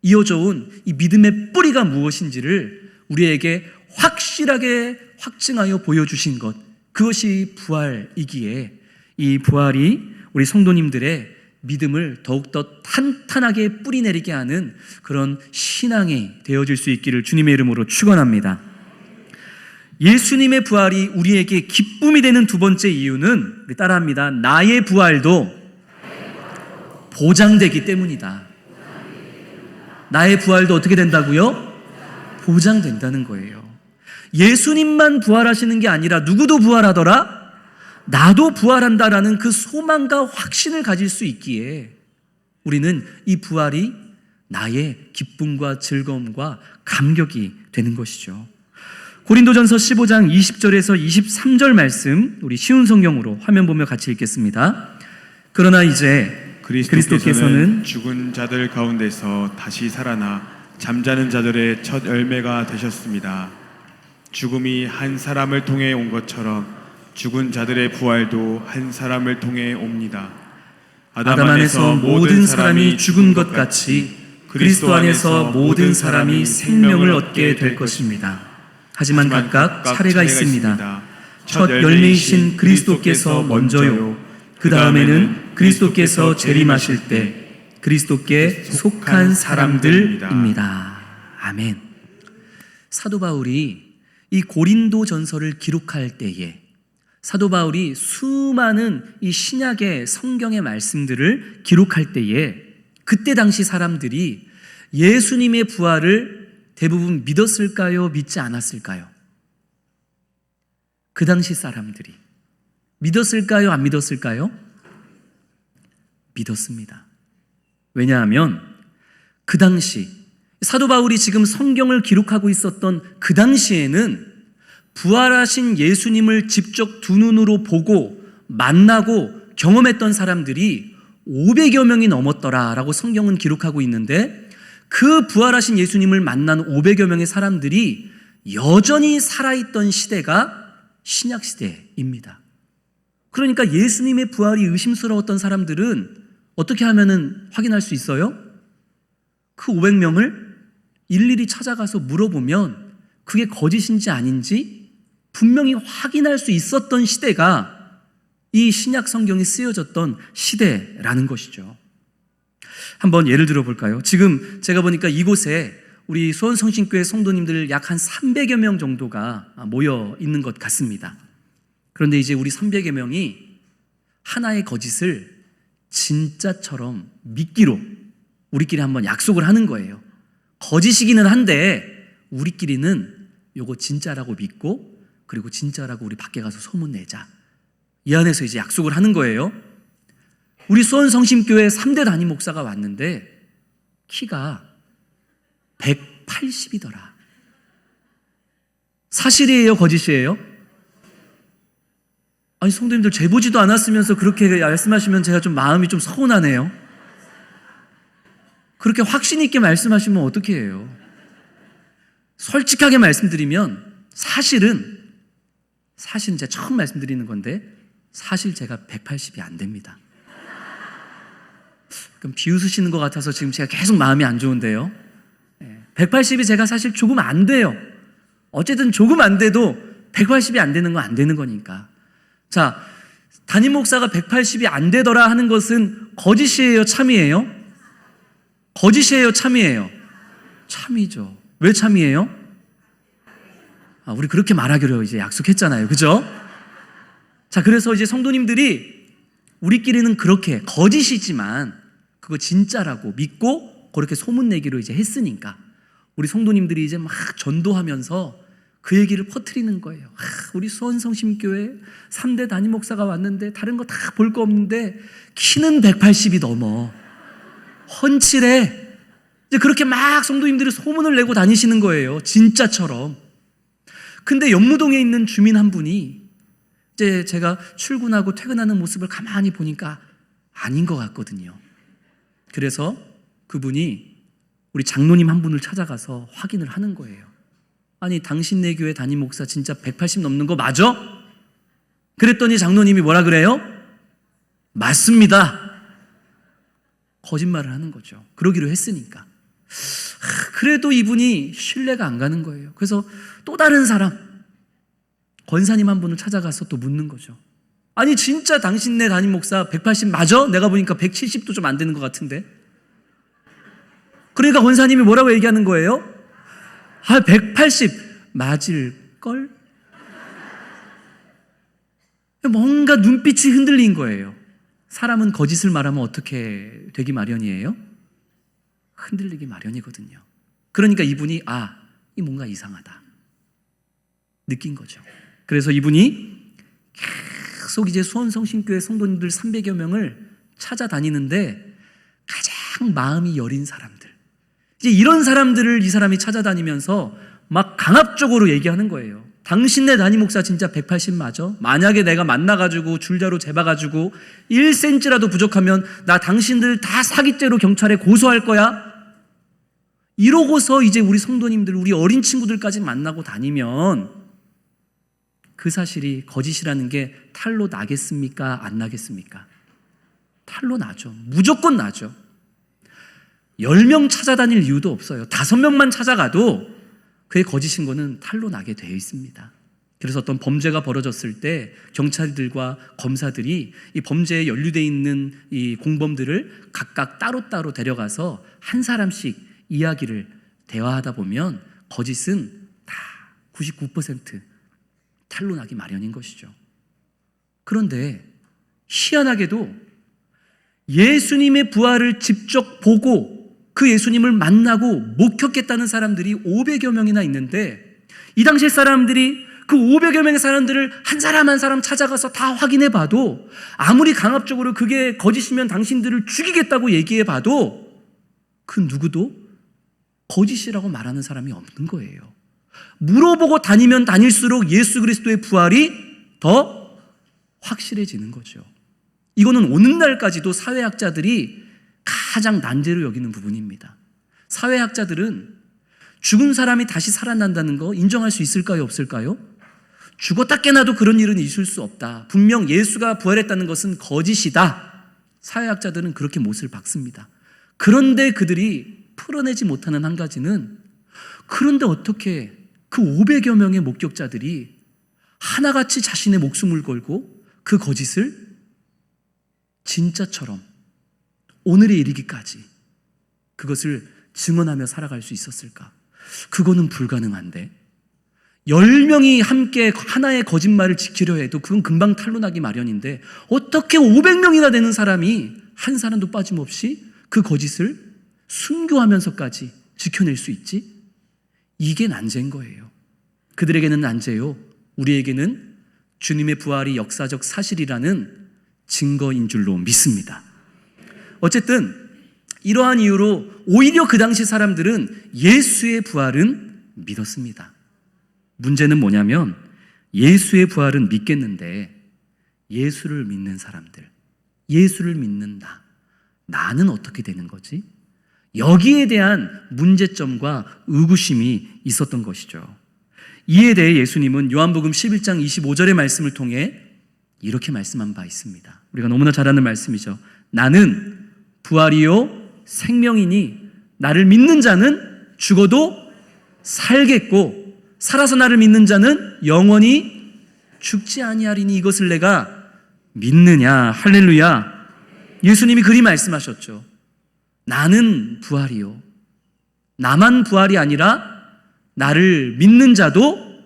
이어져 온 이 믿음의 뿌리가 무엇인지를 우리에게 확실하게 확증하여 보여주신 것, 그것이 부활이기에 이 부활이 우리 성도님들의 믿음을 더욱더 탄탄하게 뿌리내리게 하는 그런 신앙이 되어질 수 있기를 주님의 이름으로 축원합니다. 예수님의 부활이 우리에게 기쁨이 되는 두 번째 이유는, 우리 따라합니다. 나의 부활도 보장되기 때문이다. 나의 부활도 어떻게 된다고요? 보장된다는 거예요. 예수님만 부활하시는 게 아니라 누구도 부활하더라? 나도 부활한다라는 그 소망과 확신을 가질 수 있기에 우리는 이 부활이 나의 기쁨과 즐거움과 감격이 되는 것이죠. 고린도전서 15장 20절에서 23절 말씀, 우리 쉬운 성경으로 화면 보며 같이 읽겠습니다. 그러나 이제 그리스도께서는 죽은 자들 가운데서 다시 살아나 잠자는 자들의 첫 열매가 되셨습니다. 죽음이 한 사람을 통해 온 것처럼 죽은 자들의 부활도 한 사람을 통해 옵니다. 아담 안에서 모든 사람이 죽은 것 같이 그리스도 안에서 모든 사람이 생명을 얻게 될 것입니다. 하지만 각각 차례가 있습니다. 첫 열매이신 그리스도께서 먼저요, 그 다음에는 그리스도께서 재림하실 때 그리스도께 속한 사람들입니다. 아멘. 사도 바울이 이 고린도 전서를 기록할 때에 사도 바울이 수많은 이 신약의 성경의 말씀들을 기록할 때에 그때 당시 사람들이 예수님의 부활을 대부분 믿었을까요? 믿지 않았을까요? 그 당시 사람들이 믿었을까요? 안 믿었을까요? 믿었습니다. 왜냐하면 그 당시 사도 바울이 지금 성경을 기록하고 있었던 그 당시에는 부활하신 예수님을 직접 두 눈으로 보고 만나고 경험했던 사람들이 500여 명이 넘었더라라고 성경은 기록하고 있는데, 그 부활하신 예수님을 만난 500여 명의 사람들이 여전히 살아있던 시대가 신약시대입니다. 그러니까 예수님의 부활이 의심스러웠던 사람들은 어떻게 하면은 확인할 수 있어요? 그 500명을 일일이 찾아가서 물어보면 그게 거짓인지 아닌지 분명히 확인할 수 있었던 시대가 이 신약 성경이 쓰여졌던 시대라는 것이죠. 한번 예를 들어 볼까요? 지금 제가 보니까 이곳에 우리 수원성신교회 성도님들 약 한 300여 명 정도가 모여 있는 것 같습니다. 그런데 이제 우리 300여 명이 하나의 거짓을 진짜처럼 믿기로 우리끼리 한번 약속을 하는 거예요. 거짓이기는 한데 우리끼리는 요거 진짜라고 믿고, 그리고 진짜라고 우리 밖에 가서 소문내자. 이 안에서 이제 약속을 하는 거예요. 우리 수원성심교회 3대 담임 목사가 왔는데 키가 180이더라. 사실이에요, 거짓이에요? 아니, 성도님들 재보지도 않았으면서 그렇게 말씀하시면 제가 좀 마음이 좀 서운하네요. 그렇게 확신 있게 말씀하시면 어떻게 해요? 솔직하게 말씀드리면 사실은 제가 처음 말씀드리는 건데 사실 제가 180이 안 됩니다. 그럼 비웃으시는 것 같아서 지금 제가 계속 마음이 안 좋은데요. 180이 제가 사실 조금 안 돼요. 어쨌든 조금 안 돼도 180이 안 되는 건 안 되는 거니까. 자, 담임 목사가 180이 안 되더라 하는 것은 거짓이에요, 참이에요? 거짓이에요, 참이에요? 참이죠. 왜 참이에요? 우리 그렇게 말하기로 이제 약속했잖아요. 그죠? 자, 그래서 이제 성도님들이 우리끼리는 그렇게 거짓이지만 그거 진짜라고 믿고 그렇게 소문내기로 이제 했으니까 우리 성도님들이 이제 막 전도하면서 그 얘기를 퍼뜨리는 거예요. 우리 수원성심교회 3대 담임 목사가 왔는데 다른 거 다 볼 거 없는데 키는 180이 넘어. 헌칠해. 이제 그렇게 막 성도님들이 소문을 내고 다니시는 거예요. 진짜처럼. 근데 연무동에 있는 주민 한 분이 이제 제가 출근하고 퇴근하는 모습을 가만히 보니까 아닌 것 같거든요. 그래서 그분이 우리 장로님 한 분을 찾아가서 확인을 하는 거예요. 아니, 당신네 교회 담임 목사 진짜 180 넘는 거 맞아? 그랬더니 장로님이 뭐라 그래요? 맞습니다. 거짓말을 하는 거죠. 그러기로 했으니까. 그래도 이분이 신뢰가 안 가는 거예요. 그래서 또 다른 사람, 권사님 한 분을 찾아가서 또 묻는 거죠. 아니, 진짜 당신네 담임 목사 180 맞아? 내가 보니까 170도 좀 안 되는 것 같은데. 그러니까 권사님이 뭐라고 얘기하는 거예요? 180 맞을걸? 뭔가 눈빛이 흔들린 거예요. 사람은 거짓을 말하면 어떻게 되기 마련이에요? 흔들리기 마련이거든요. 그러니까 이분이 이 뭔가 이상하다 느낀 거죠. 그래서 이분이 계속 이제 수원성심교회 성도님들 300여 명을 찾아다니는데 가장 마음이 여린 사람들, 이제 이런 사람들을 이 사람이 찾아다니면서 막 강압적으로 얘기하는 거예요. 당신네 담임 목사 진짜 180 맞아? 만약에 내가 만나가지고 줄자로 재봐가지고 1cm라도 부족하면 나 당신들 다 사기죄로 경찰에 고소할 거야? 이러고서 이제 우리 성도님들, 우리 어린 친구들까지 만나고 다니면 그 사실이 거짓이라는 게 탈로 나겠습니까? 안 나겠습니까? 탈로 나죠. 무조건 나죠. 10명 찾아다닐 이유도 없어요. 5명만 찾아가도 그게 거짓인 거는 탈로 나게 되어 있습니다. 그래서 어떤 범죄가 벌어졌을 때 경찰들과 검사들이 이 범죄에 연루되어 있는 이 공범들을 각각 따로따로 데려가서 한 사람씩 이야기를 대화하다 보면 거짓은 다 99% 탈로 나기 마련인 것이죠. 그런데 희한하게도 예수님의 부활을 직접 보고 그 예수님을 만나고 목격했다는 사람들이 500여 명이나 있는데 이 당시 사람들이 그 500여 명의 사람들을 한 사람 한 사람 찾아가서 다 확인해 봐도 아무리 강압적으로 그게 거짓이면 당신들을 죽이겠다고 얘기해 봐도 그 누구도 거짓이라고 말하는 사람이 없는 거예요. 물어보고 다니면 다닐수록 예수 그리스도의 부활이 더 확실해지는 거죠. 이거는 오늘날까지도 사회학자들이 가장 난제로 여기는 부분입니다. 사회학자들은 죽은 사람이 다시 살아난다는 거 인정할 수 있을까요? 없을까요? 죽었다 깨나도 그런 일은 있을 수 없다. 분명 예수가 부활했다는 것은 거짓이다. 사회학자들은 그렇게 못을 박습니다. 그런데 그들이 풀어내지 못하는 한 가지는 그런데 어떻게 그 500여 명의 목격자들이 하나같이 자신의 목숨을 걸고 그 거짓을 진짜처럼 오늘에 이르기까지 그것을 증언하며 살아갈 수 있었을까? 그거는 불가능한데 10명이 함께 하나의 거짓말을 지키려 해도 그건 금방 탄로나기 마련인데 어떻게 500명이나 되는 사람이 한 사람도 빠짐없이 그 거짓을 순교하면서까지 지켜낼 수 있지? 이게 난제인 거예요. 그들에게는 난제요. 우리에게는 주님의 부활이 역사적 사실이라는 증거인 줄로 믿습니다. 어쨌든 이러한 이유로 오히려 그 당시 사람들은 예수의 부활은 믿었습니다. 문제는 뭐냐면 예수의 부활은 믿겠는데 예수를 믿는 사람들, 예수를 믿는다. 나는 어떻게 되는 거지? 여기에 대한 문제점과 의구심이 있었던 것이죠. 이에 대해 예수님은 요한복음 11장 25절의 말씀을 통해 이렇게 말씀한 바 있습니다. 우리가 너무나 잘 아는 말씀이죠. 나는 부활이요 생명이니 나를 믿는 자는 죽어도 살겠고 살아서 나를 믿는 자는 영원히 죽지 아니하리니 이것을 내가 믿느냐. 할렐루야. 예수님이 그리 말씀하셨죠. 나는 부활이요. 나만 부활이 아니라 나를 믿는 자도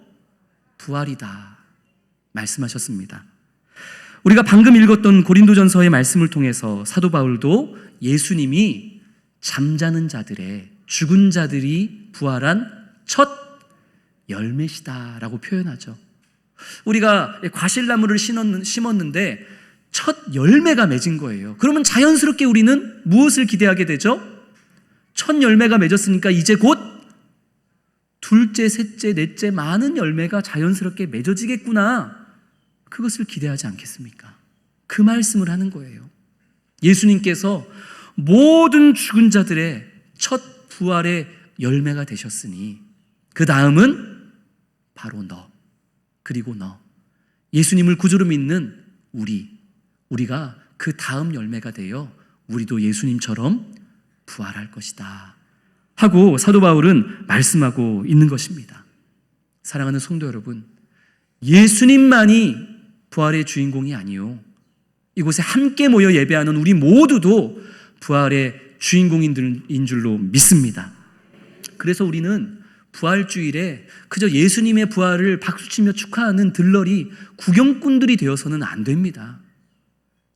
부활이다. 말씀하셨습니다. 우리가 방금 읽었던 고린도전서의 말씀을 통해서 사도 바울도 예수님이 잠자는 자들의, 죽은 자들이 부활한 첫 열매시다라고 표현하죠. 우리가 과실나무를 심었는데 첫 열매가 맺은 거예요. 그러면 자연스럽게 우리는 무엇을 기대하게 되죠? 첫 열매가 맺었으니까 이제 곧 둘째, 셋째, 넷째 많은 열매가 자연스럽게 맺어지겠구나. 그것을 기대하지 않겠습니까? 그 말씀을 하는 거예요. 예수님께서 모든 죽은 자들의 첫 부활의 열매가 되셨으니 그 다음은 바로 너, 그리고 너, 예수님을 구주로 믿는 우리가 그 다음 열매가 되어 우리도 예수님처럼 부활할 것이다 하고 사도 바울은 말씀하고 있는 것입니다. 사랑하는 성도 여러분, 예수님만이 부활의 주인공이 아니요, 이곳에 함께 모여 예배하는 우리 모두도 부활의 주인공인 줄로 믿습니다. 그래서 우리는 부활주일에 그저 예수님의 부활을 박수치며 축하하는 들러리 구경꾼들이 되어서는 안 됩니다.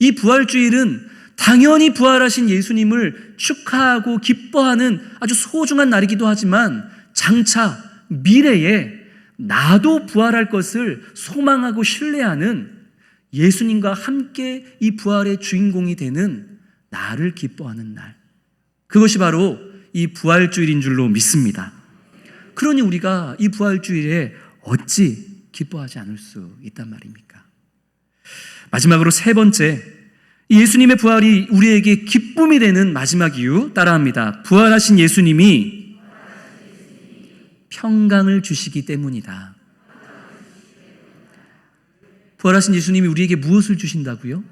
이 부활주일은 당연히 부활하신 예수님을 축하하고 기뻐하는 아주 소중한 날이기도 하지만 장차 미래에 나도 부활할 것을 소망하고 신뢰하는 예수님과 함께 이 부활의 주인공이 되는 나를 기뻐하는 날, 그것이 바로 이 부활주일인 줄로 믿습니다. 그러니 우리가 이 부활주일에 어찌 기뻐하지 않을 수 있단 말입니까? 마지막으로 세 번째, 예수님의 부활이 우리에게 기쁨이 되는 마지막 이유 따라합니다. 부활하신 예수님이 평강을 주시기 때문이다. 부활하신 예수님이 우리에게 무엇을 주신다고요?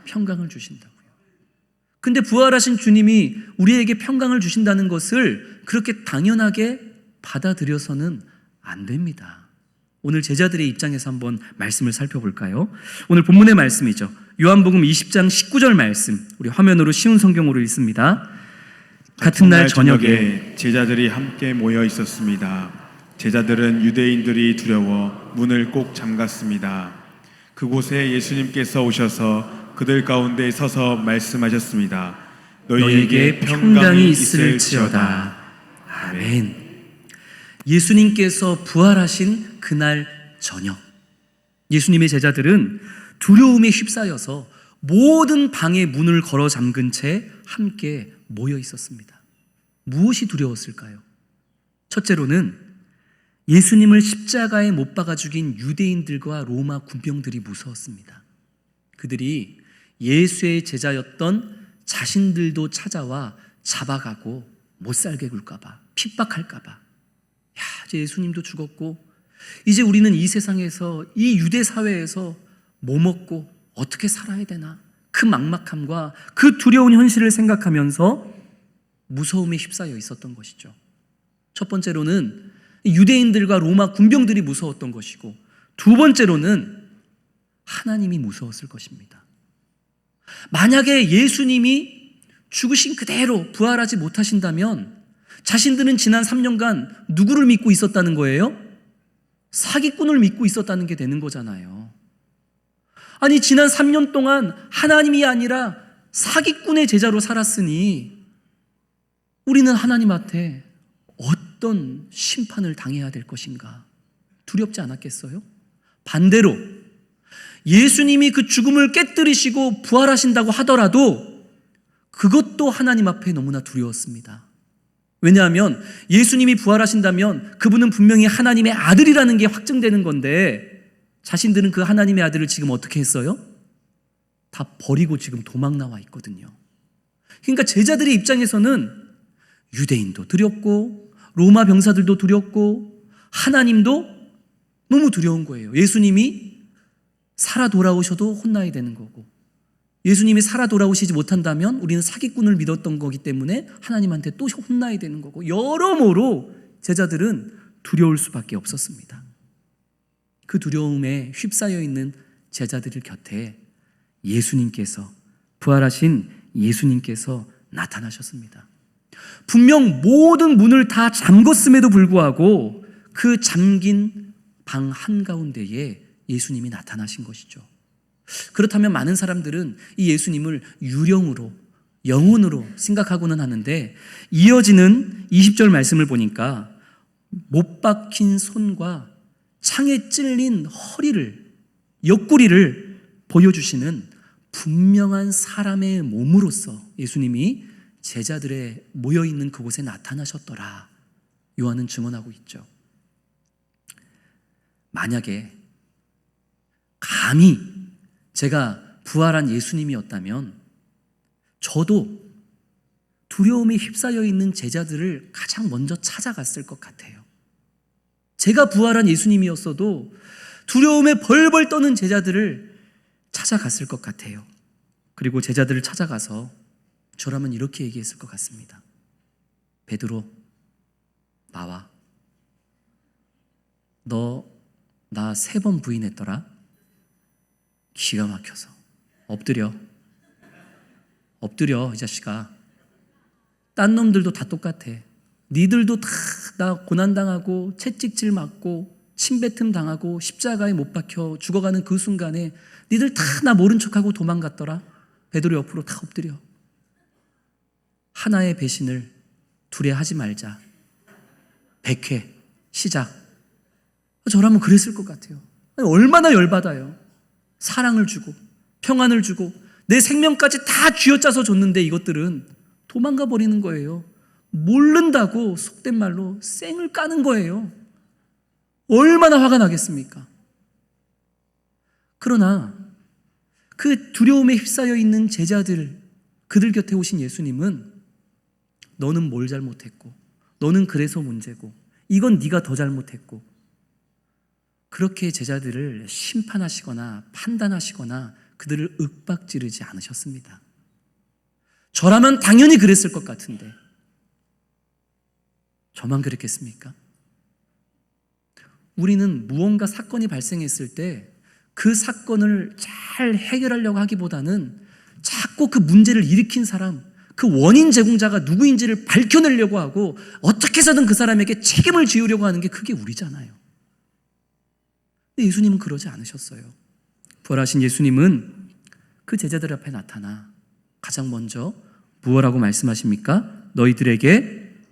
평강을 주신다고요. 근데 부활하신 주님이 우리에게 평강을 주신다는 것을 그렇게 당연하게 받아들여서는 안 됩니다. 오늘 제자들의 입장에서 한번 말씀을 살펴볼까요? 오늘 본문의 말씀이죠. 요한복음 20장 19절 말씀, 우리 화면으로 쉬운 성경으로 읽습니다. 같은 날 저녁에 제자들이 함께 모여 있었습니다. 제자들은 유대인들이 두려워 문을 꼭 잠갔습니다. 그곳에 예수님께서 오셔서 그들 가운데 서서 말씀하셨습니다. 너희에게 평강이 있을지어다. 아멘. 예수님께서 부활하신 그날 저녁, 예수님의 제자들은 두려움에 휩싸여서 모든 방의 문을 걸어 잠근 채 함께 모여 있었습니다. 무엇이 두려웠을까요? 첫째로는 예수님을 십자가에 못 박아 죽인 유대인들과 로마 군병들이 무서웠습니다. 그들이 예수의 제자였던 자신들도 찾아와 잡아가고 못 살게 굴까봐, 핍박할까봐. 이제 예수님도 죽었고 이제 우리는 이 세상에서, 이 유대 사회에서 뭐 먹고 어떻게 살아야 되나, 그 막막함과 그 두려운 현실을 생각하면서 무서움에 휩싸여 있었던 것이죠. 첫 번째로는 유대인들과 로마 군병들이 무서웠던 것이고, 두 번째로는 하나님이 무서웠을 것입니다. 만약에 예수님이 죽으신 그대로 부활하지 못하신다면 자신들은 지난 3년간 누구를 믿고 있었다는 거예요? 사기꾼을 믿고 있었다는 게 되는 거잖아요. 아니, 지난 3년 동안 하나님이 아니라 사기꾼의 제자로 살았으니 우리는 하나님한테 어떤 심판을 당해야 될 것인가 두렵지 않았겠어요? 반대로 예수님이 그 죽음을 깨뜨리시고 부활하신다고 하더라도 그것도 하나님 앞에 너무나 두려웠습니다. 왜냐하면 예수님이 부활하신다면 그분은 분명히 하나님의 아들이라는 게 확증되는 건데 자신들은 그 하나님의 아들을 지금 어떻게 했어요? 다 버리고 지금 도망 나와 있거든요. 그러니까 제자들의 입장에서는 유대인도 두렵고 로마 병사들도 두렵고 하나님도 너무 두려운 거예요. 예수님이 살아 돌아오셔도 혼나야 되는 거고, 예수님이 살아 돌아오시지 못한다면 우리는 사기꾼을 믿었던 거기 때문에 하나님한테 또 혼나야 되는 거고, 여러모로 제자들은 두려울 수밖에 없었습니다. 그 두려움에 휩싸여 있는 제자들 곁에 예수님께서, 부활하신 예수님께서 나타나셨습니다. 분명 모든 문을 다 잠궜음에도 불구하고 그 잠긴 방 한가운데에 예수님이 나타나신 것이죠. 그렇다면 많은 사람들은 이 예수님을 유령으로, 영혼으로 생각하고는 하는데, 이어지는 20절 말씀을 보니까 못 박힌 손과 창에 찔린 허리를, 옆구리를 보여주시는 분명한 사람의 몸으로서 예수님이 제자들의 모여있는 그곳에 나타나셨더라. 요한은 증언하고 있죠. 만약에 감히 제가 부활한 예수님이었다면 저도 두려움에 휩싸여 있는 제자들을 가장 먼저 찾아갔을 것 같아요. 제가 부활한 예수님이었어도 두려움에 벌벌 떠는 제자들을 찾아갔을 것 같아요. 그리고 제자들을 찾아가서 저라면 이렇게 얘기했을 것 같습니다. 베드로, 나와. 너 나 3번 부인했더라? 기가 막혀서. 엎드려 이 자식아. 딴 놈들도 다 똑같아. 니들도 다 나 고난당하고 채찍질 맞고 침뱉음 당하고 십자가에 못 박혀 죽어가는 그 순간에 니들 다 나 모른 척하고 도망갔더라. 베드로 옆으로 다 엎드려. 하나의 배신을 둘에 하지 말자. 100회 시작. 저라면 그랬을 것 같아요. 얼마나 열받아요. 사랑을 주고 평안을 주고 내 생명까지 다 쥐어짜서 줬는데 이것들은 도망가 버리는 거예요. 모른다고 속된 말로 쌩을 까는 거예요. 얼마나 화가 나겠습니까? 그러나 그 두려움에 휩싸여 있는 제자들, 그들 곁에 오신 예수님은 너는 뭘 잘못했고, 너는 그래서 문제고, 이건 네가 더 잘못했고, 그렇게 제자들을 심판하시거나 판단하시거나 그들을 윽박지르지 않으셨습니다. 저라면 당연히 그랬을 것 같은데 저만 그랬겠습니까? 우리는 무언가 사건이 발생했을 때 그 사건을 잘 해결하려고 하기보다는 자꾸 그 문제를 일으킨 사람, 그 원인 제공자가 누구인지를 밝혀내려고 하고 어떻게 해서든 그 사람에게 책임을 지우려고 하는 게 그게 우리잖아요. 근데 예수님은 그러지 않으셨어요. 부활하신 예수님은 그 제자들 앞에 나타나 가장 먼저 무엇라고 말씀하십니까? 너희들에게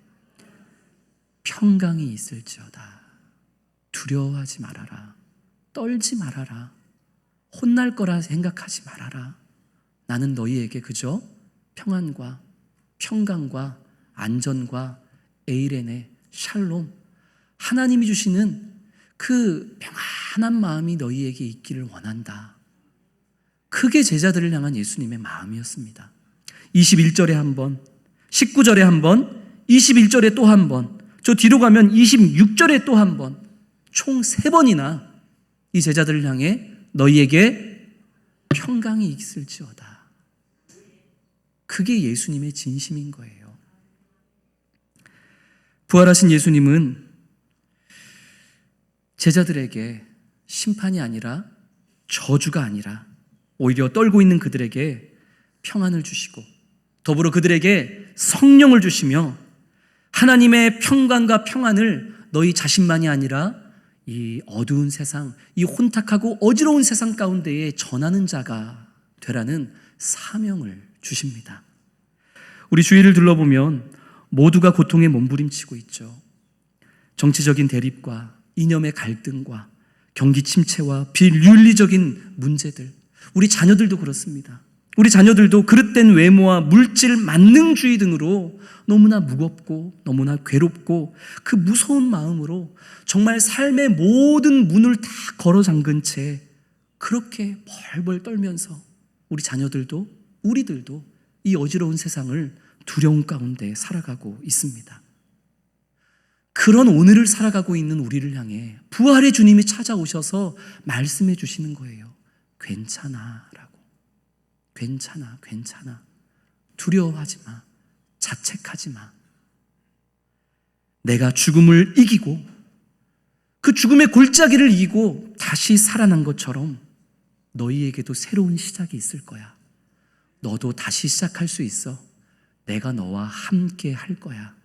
평강이 있을지어다. 두려워하지 말아라. 떨지 말아라. 혼날 거라 생각하지 말아라. 나는 너희에게 그저 평안과 평강과 안전과 에이레네, 샬롬, 하나님이 주시는 그 평안한 마음이 너희에게 있기를 원한다. 그게 제자들을 향한 예수님의 마음이었습니다. 21절에 한 번, 19절에 한 번, 21절에 또 한 번, 저 뒤로 가면 26절에 또 한 번, 총 3번이나 이 제자들을 향해 너희에게 평강이 있을지어다. 그게 예수님의 진심인 거예요. 부활하신 예수님은 제자들에게 심판이 아니라 저주가 아니라 오히려 떨고 있는 그들에게 평안을 주시고 더불어 그들에게 성령을 주시며 하나님의 평강과 평안을 너희 자신만이 아니라 이 어두운 세상, 이 혼탁하고 어지러운 세상 가운데에 전하는 자가 되라는 사명을 주십니다. 우리 주위를 둘러보면 모두가 고통에 몸부림치고 있죠. 정치적인 대립과 이념의 갈등과 경기 침체와 비윤리적인 문제들, 우리 자녀들도 그렇습니다. 우리 자녀들도 그릇된 외모와 물질 만능주의 등으로 너무나 무겁고 너무나 괴롭고 그 무서운 마음으로 정말 삶의 모든 문을 다 걸어 잠근 채 그렇게 벌벌 떨면서 우리 자녀들도 우리들도 이 어지러운 세상을 두려움 가운데 살아가고 있습니다. 그런 오늘을 살아가고 있는 우리를 향해 부활의 주님이 찾아오셔서 말씀해 주시는 거예요. 괜찮아 라고. 괜찮아, 괜찮아. 두려워하지 마. 자책하지 마. 내가 죽음을 이기고 그 죽음의 골짜기를 이기고 다시 살아난 것처럼 너희에게도 새로운 시작이 있을 거야. 너도 다시 시작할 수 있어. 내가 너와 함께 할 거야.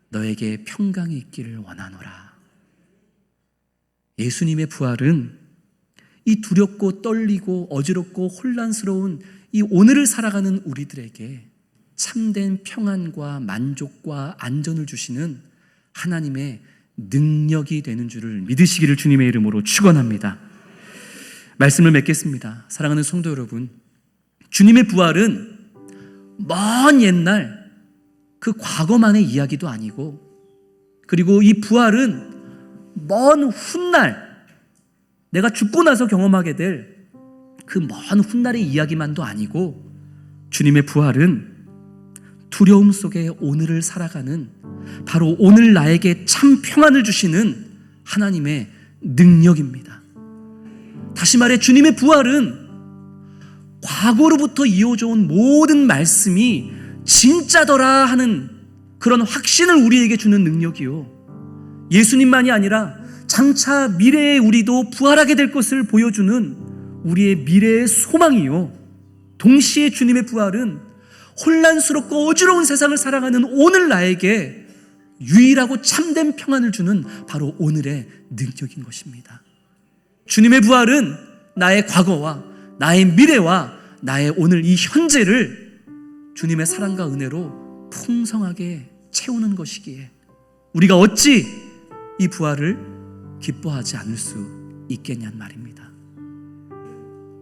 너에게 평강이 있기를 원하노라. 예수님의 부활은 이 두렵고 떨리고 어지럽고 혼란스러운 이 오늘을 살아가는 우리들에게 참된 평안과 만족과 안전을 주시는 하나님의 능력이 되는 줄을 믿으시기를 주님의 이름으로 축원합니다. 말씀을 맺겠습니다. 사랑하는 성도 여러분, 주님의 부활은 먼 옛날 그 과거만의 이야기도 아니고, 그리고 이 부활은 먼 훗날 내가 죽고 나서 경험하게 될 그 먼 훗날의 이야기만도 아니고, 주님의 부활은 두려움 속에 오늘을 살아가는 바로 오늘 나에게 참 평안을 주시는 하나님의 능력입니다. 다시 말해 주님의 부활은 과거로부터 이어져 온 모든 말씀이 진짜더라 하는 그런 확신을 우리에게 주는 능력이요, 예수님만이 아니라 장차 미래의 우리도 부활하게 될 것을 보여주는 우리의 미래의 소망이요, 동시에 주님의 부활은 혼란스럽고 어지러운 세상을 살아가는 오늘 나에게 유일하고 참된 평안을 주는 바로 오늘의 능력인 것입니다. 주님의 부활은 나의 과거와 나의 미래와 나의 오늘 이 현재를 주님의 사랑과 은혜로 풍성하게 채우는 것이기에 우리가 어찌 이 부활을 기뻐하지 않을 수 있겠냐는 말입니다.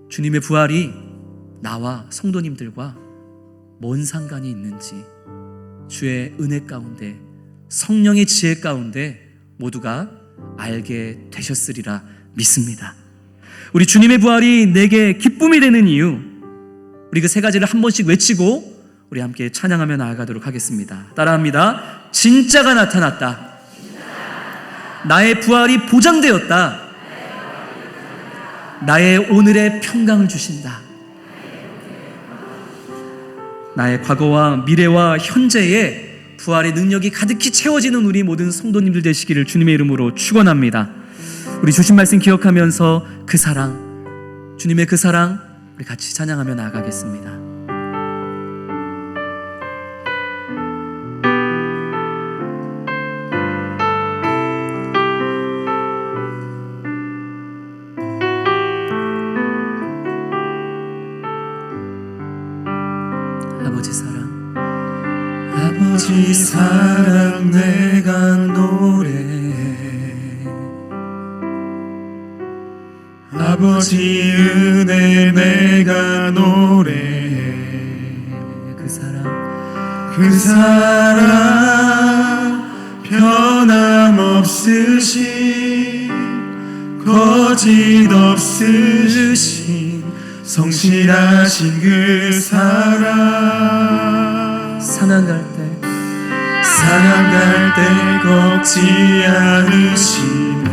주님의 부활이 나와 성도님들과 뭔 상관이 있는지 주의 은혜 가운데, 성령의 지혜 가운데 모두가 알게 되셨으리라 믿습니다. 우리 주님의 부활이 내게 기쁨이 되는 이유, 우리 그 세 가지를 한 번씩 외치고 우리 함께 찬양하며 나아가도록 하겠습니다. 따라합니다. 진짜가 나타났다. 나의 부활이 보장되었다. 나의 오늘의 평강을 주신다. 나의 과거와 미래와 현재에 부활의 능력이 가득히 채워지는 우리 모든 성도님들 되시기를 주님의 이름으로 축원합니다. 우리 주신 말씀 기억하면서 그 사랑, 주님의 그 사랑 우리 같이 찬양하며 나아가겠습니다. 아버지 사랑 내가 노래해, 아버지 은혜 내가 노래해. 그 사랑 변함없으신 거짓 없으신 성실하신 그 사랑, 사랑 갈 때 꺾지 않으시는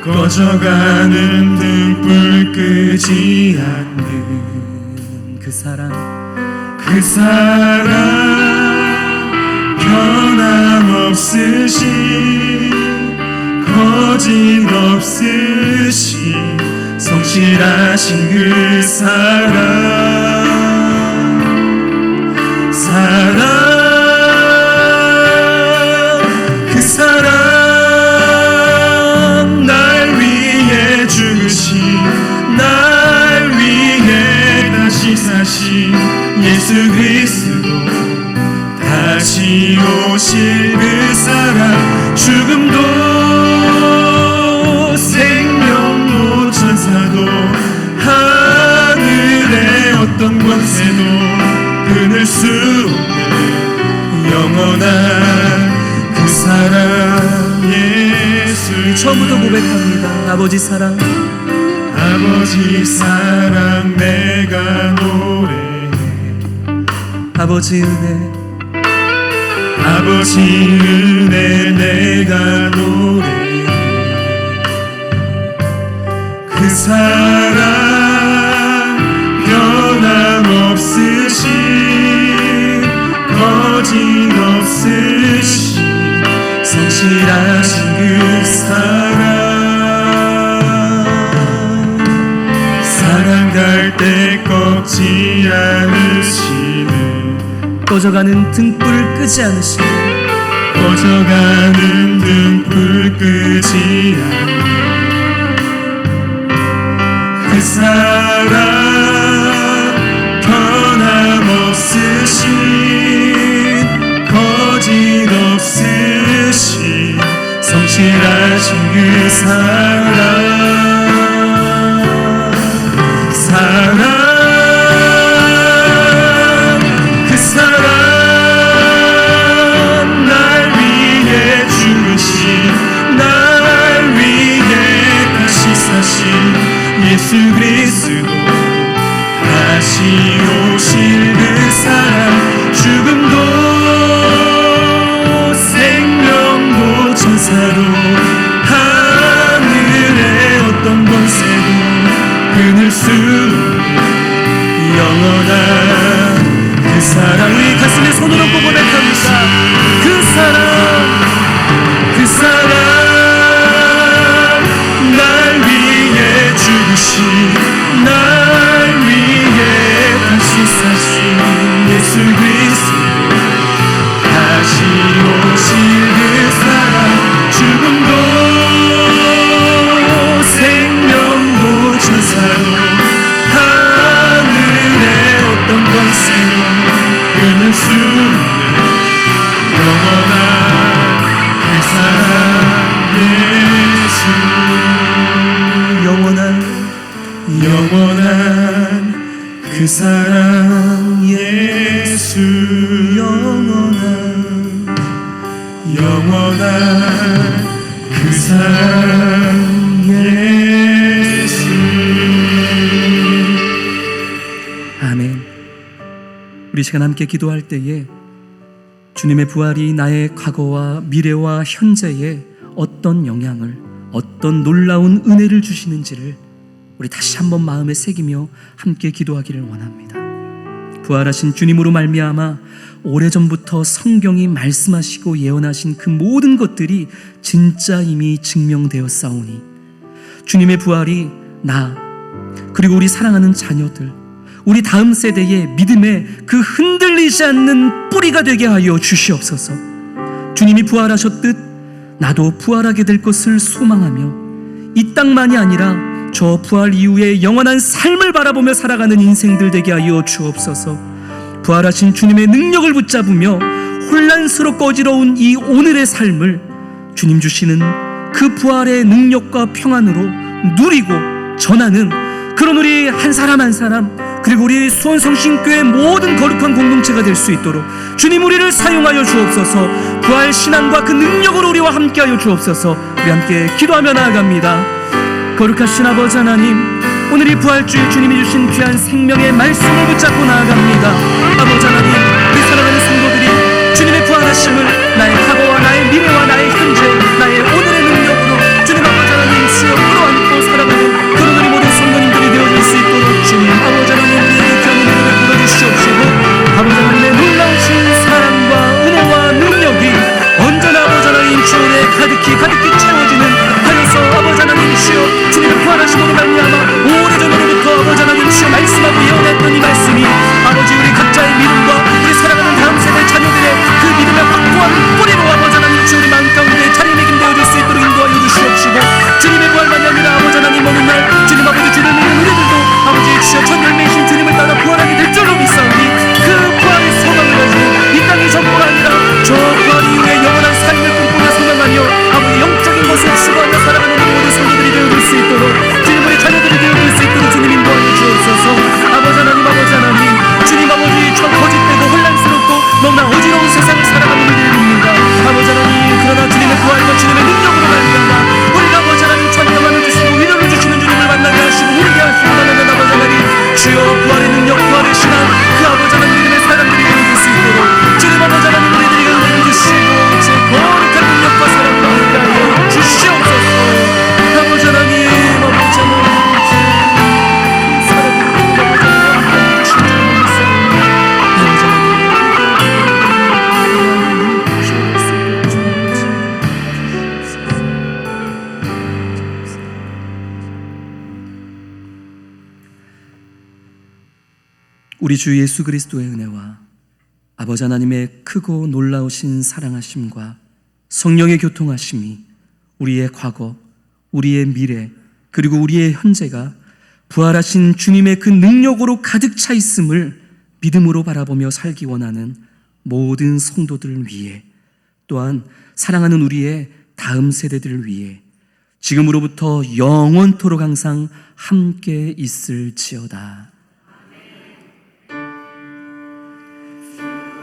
꺼져가는 등불 끄지 않는 그 사랑 변함없으신 거짓 없으신 성실하신 그 사랑 그 사랑 날 위해 죽으신, 날 위해 다시 사신 예수 그리스도, 다시 오실 그 사랑, 죽음도 생명도 천사도 영원한 그 사랑 예수. 처음부터 고백합니다. 아버지 사랑, 아버지 사랑 내가 노래해. 아버지 은혜, 아버지 은혜 내가 노래해. 그 사랑 변함없으신 거짓없으신 성실하신 그 사랑 갈대 꺾지 않으시는 꺼져가는 등불 끄지 않으시는 꺼져가는 등불 끄지 않는 그 사랑 변함없으신 거짓없으신 성실하신 그 그 사랑 날 위해 죽으신 날 위해 다시 사신 예수 그리스도 다시 오실 그 사랑 죽음도 생명도 천사도 하늘의 어떤 권세도 끊을 수 영원한 그 사랑. 우리 가슴에 손을 얹고 고백합니다. 그 사랑 날 위해 죽으신 날 위해 다시 사신 예수 그리스도 다시 오실 그 사랑 죽음도 생명도 천사도 하늘의 어떤 권세도 끊을 수 영원한 그 사랑 예수. 영원한 그 사랑 예수. 영원한 그 사랑 예수. 아멘. 우리 시간 함께 기도할 때에 주님의 부활이 나의 과거와 미래와 현재에 어떤 영향을, 어떤 놀라운 은혜를 주시는지를 우리 다시 한번 마음에 새기며 함께 기도하기를 원합니다. 부활하신 주님으로 말미암아 오래전부터 성경이 말씀하시고 예언하신 그 모든 것들이 진짜 이미 증명되었사오니 주님의 부활이 나 그리고 우리 사랑하는 자녀들, 우리 다음 세대의 믿음의 그 흔들리지 않는 뿌리가 되게 하여 주시옵소서. 주님이 부활하셨듯 나도 부활하게 될 것을 소망하며 이 땅만이 아니라 저 부활 이후에 영원한 삶을 바라보며 살아가는 인생들 되게 하여 주옵소서. 부활하신 주님의 능력을 붙잡으며 혼란스럽고 어지러운 이 오늘의 삶을 주님 주시는 그 부활의 능력과 평안으로 누리고 전하는 그런 우리 한 사람 한 사람, 그리고 우리 수원성신교회 모든 거룩한 공동체가 될 수 있도록 주님 우리를 사용하여 주옵소서. 부활 신앙과 그 능력으로 우리와 함께하여 주옵소서. 우리 함께 기도하며 나아갑니다. 거룩하신 아버지 하나님, 오늘 이 부활주일 주님이 주신 귀한 생명의 말씀을 붙잡고 나아갑니다. 아버지 하나님, 우리 사랑하는 성도들이 주님의 부활하심을 나의 과거와 나의 미래와 나의 현재, 나의 오늘의 능력으로 주님 아버지 하나님 주여 끌어안고 살아가는 그런 우리 모든 성도님들이 되어줄 수 있도록 주님 아버지 하나님 우리에게 귀한 은혜를 부어주시옵시고, 아버지 하나님의 놀라우신 사랑과 은혜와 능력이 언제나 아버지 하나님 주 안에 가득히 채워지는 하여서 아버지 하나님 주여 주님의 부활하심으로 말미암아 오래전으로부터 아버지 하나님 주여 말씀하고 예언했던 이 말씀이 아버지 우리 각자의 믿음 우리 주 예수 그리스도의 은혜와 아버지 하나님의 크고 놀라우신 사랑하심과 성령의 교통하심이 우리의 과거, 우리의 미래, 그리고 우리의 현재가 부활하신 주님의 그 능력으로 가득 차 있음을 믿음으로 바라보며 살기 원하는 모든 성도들을 위해, 또한 사랑하는 우리의 다음 세대들을 위해 지금으로부터 영원토록 항상 함께 있을지어다.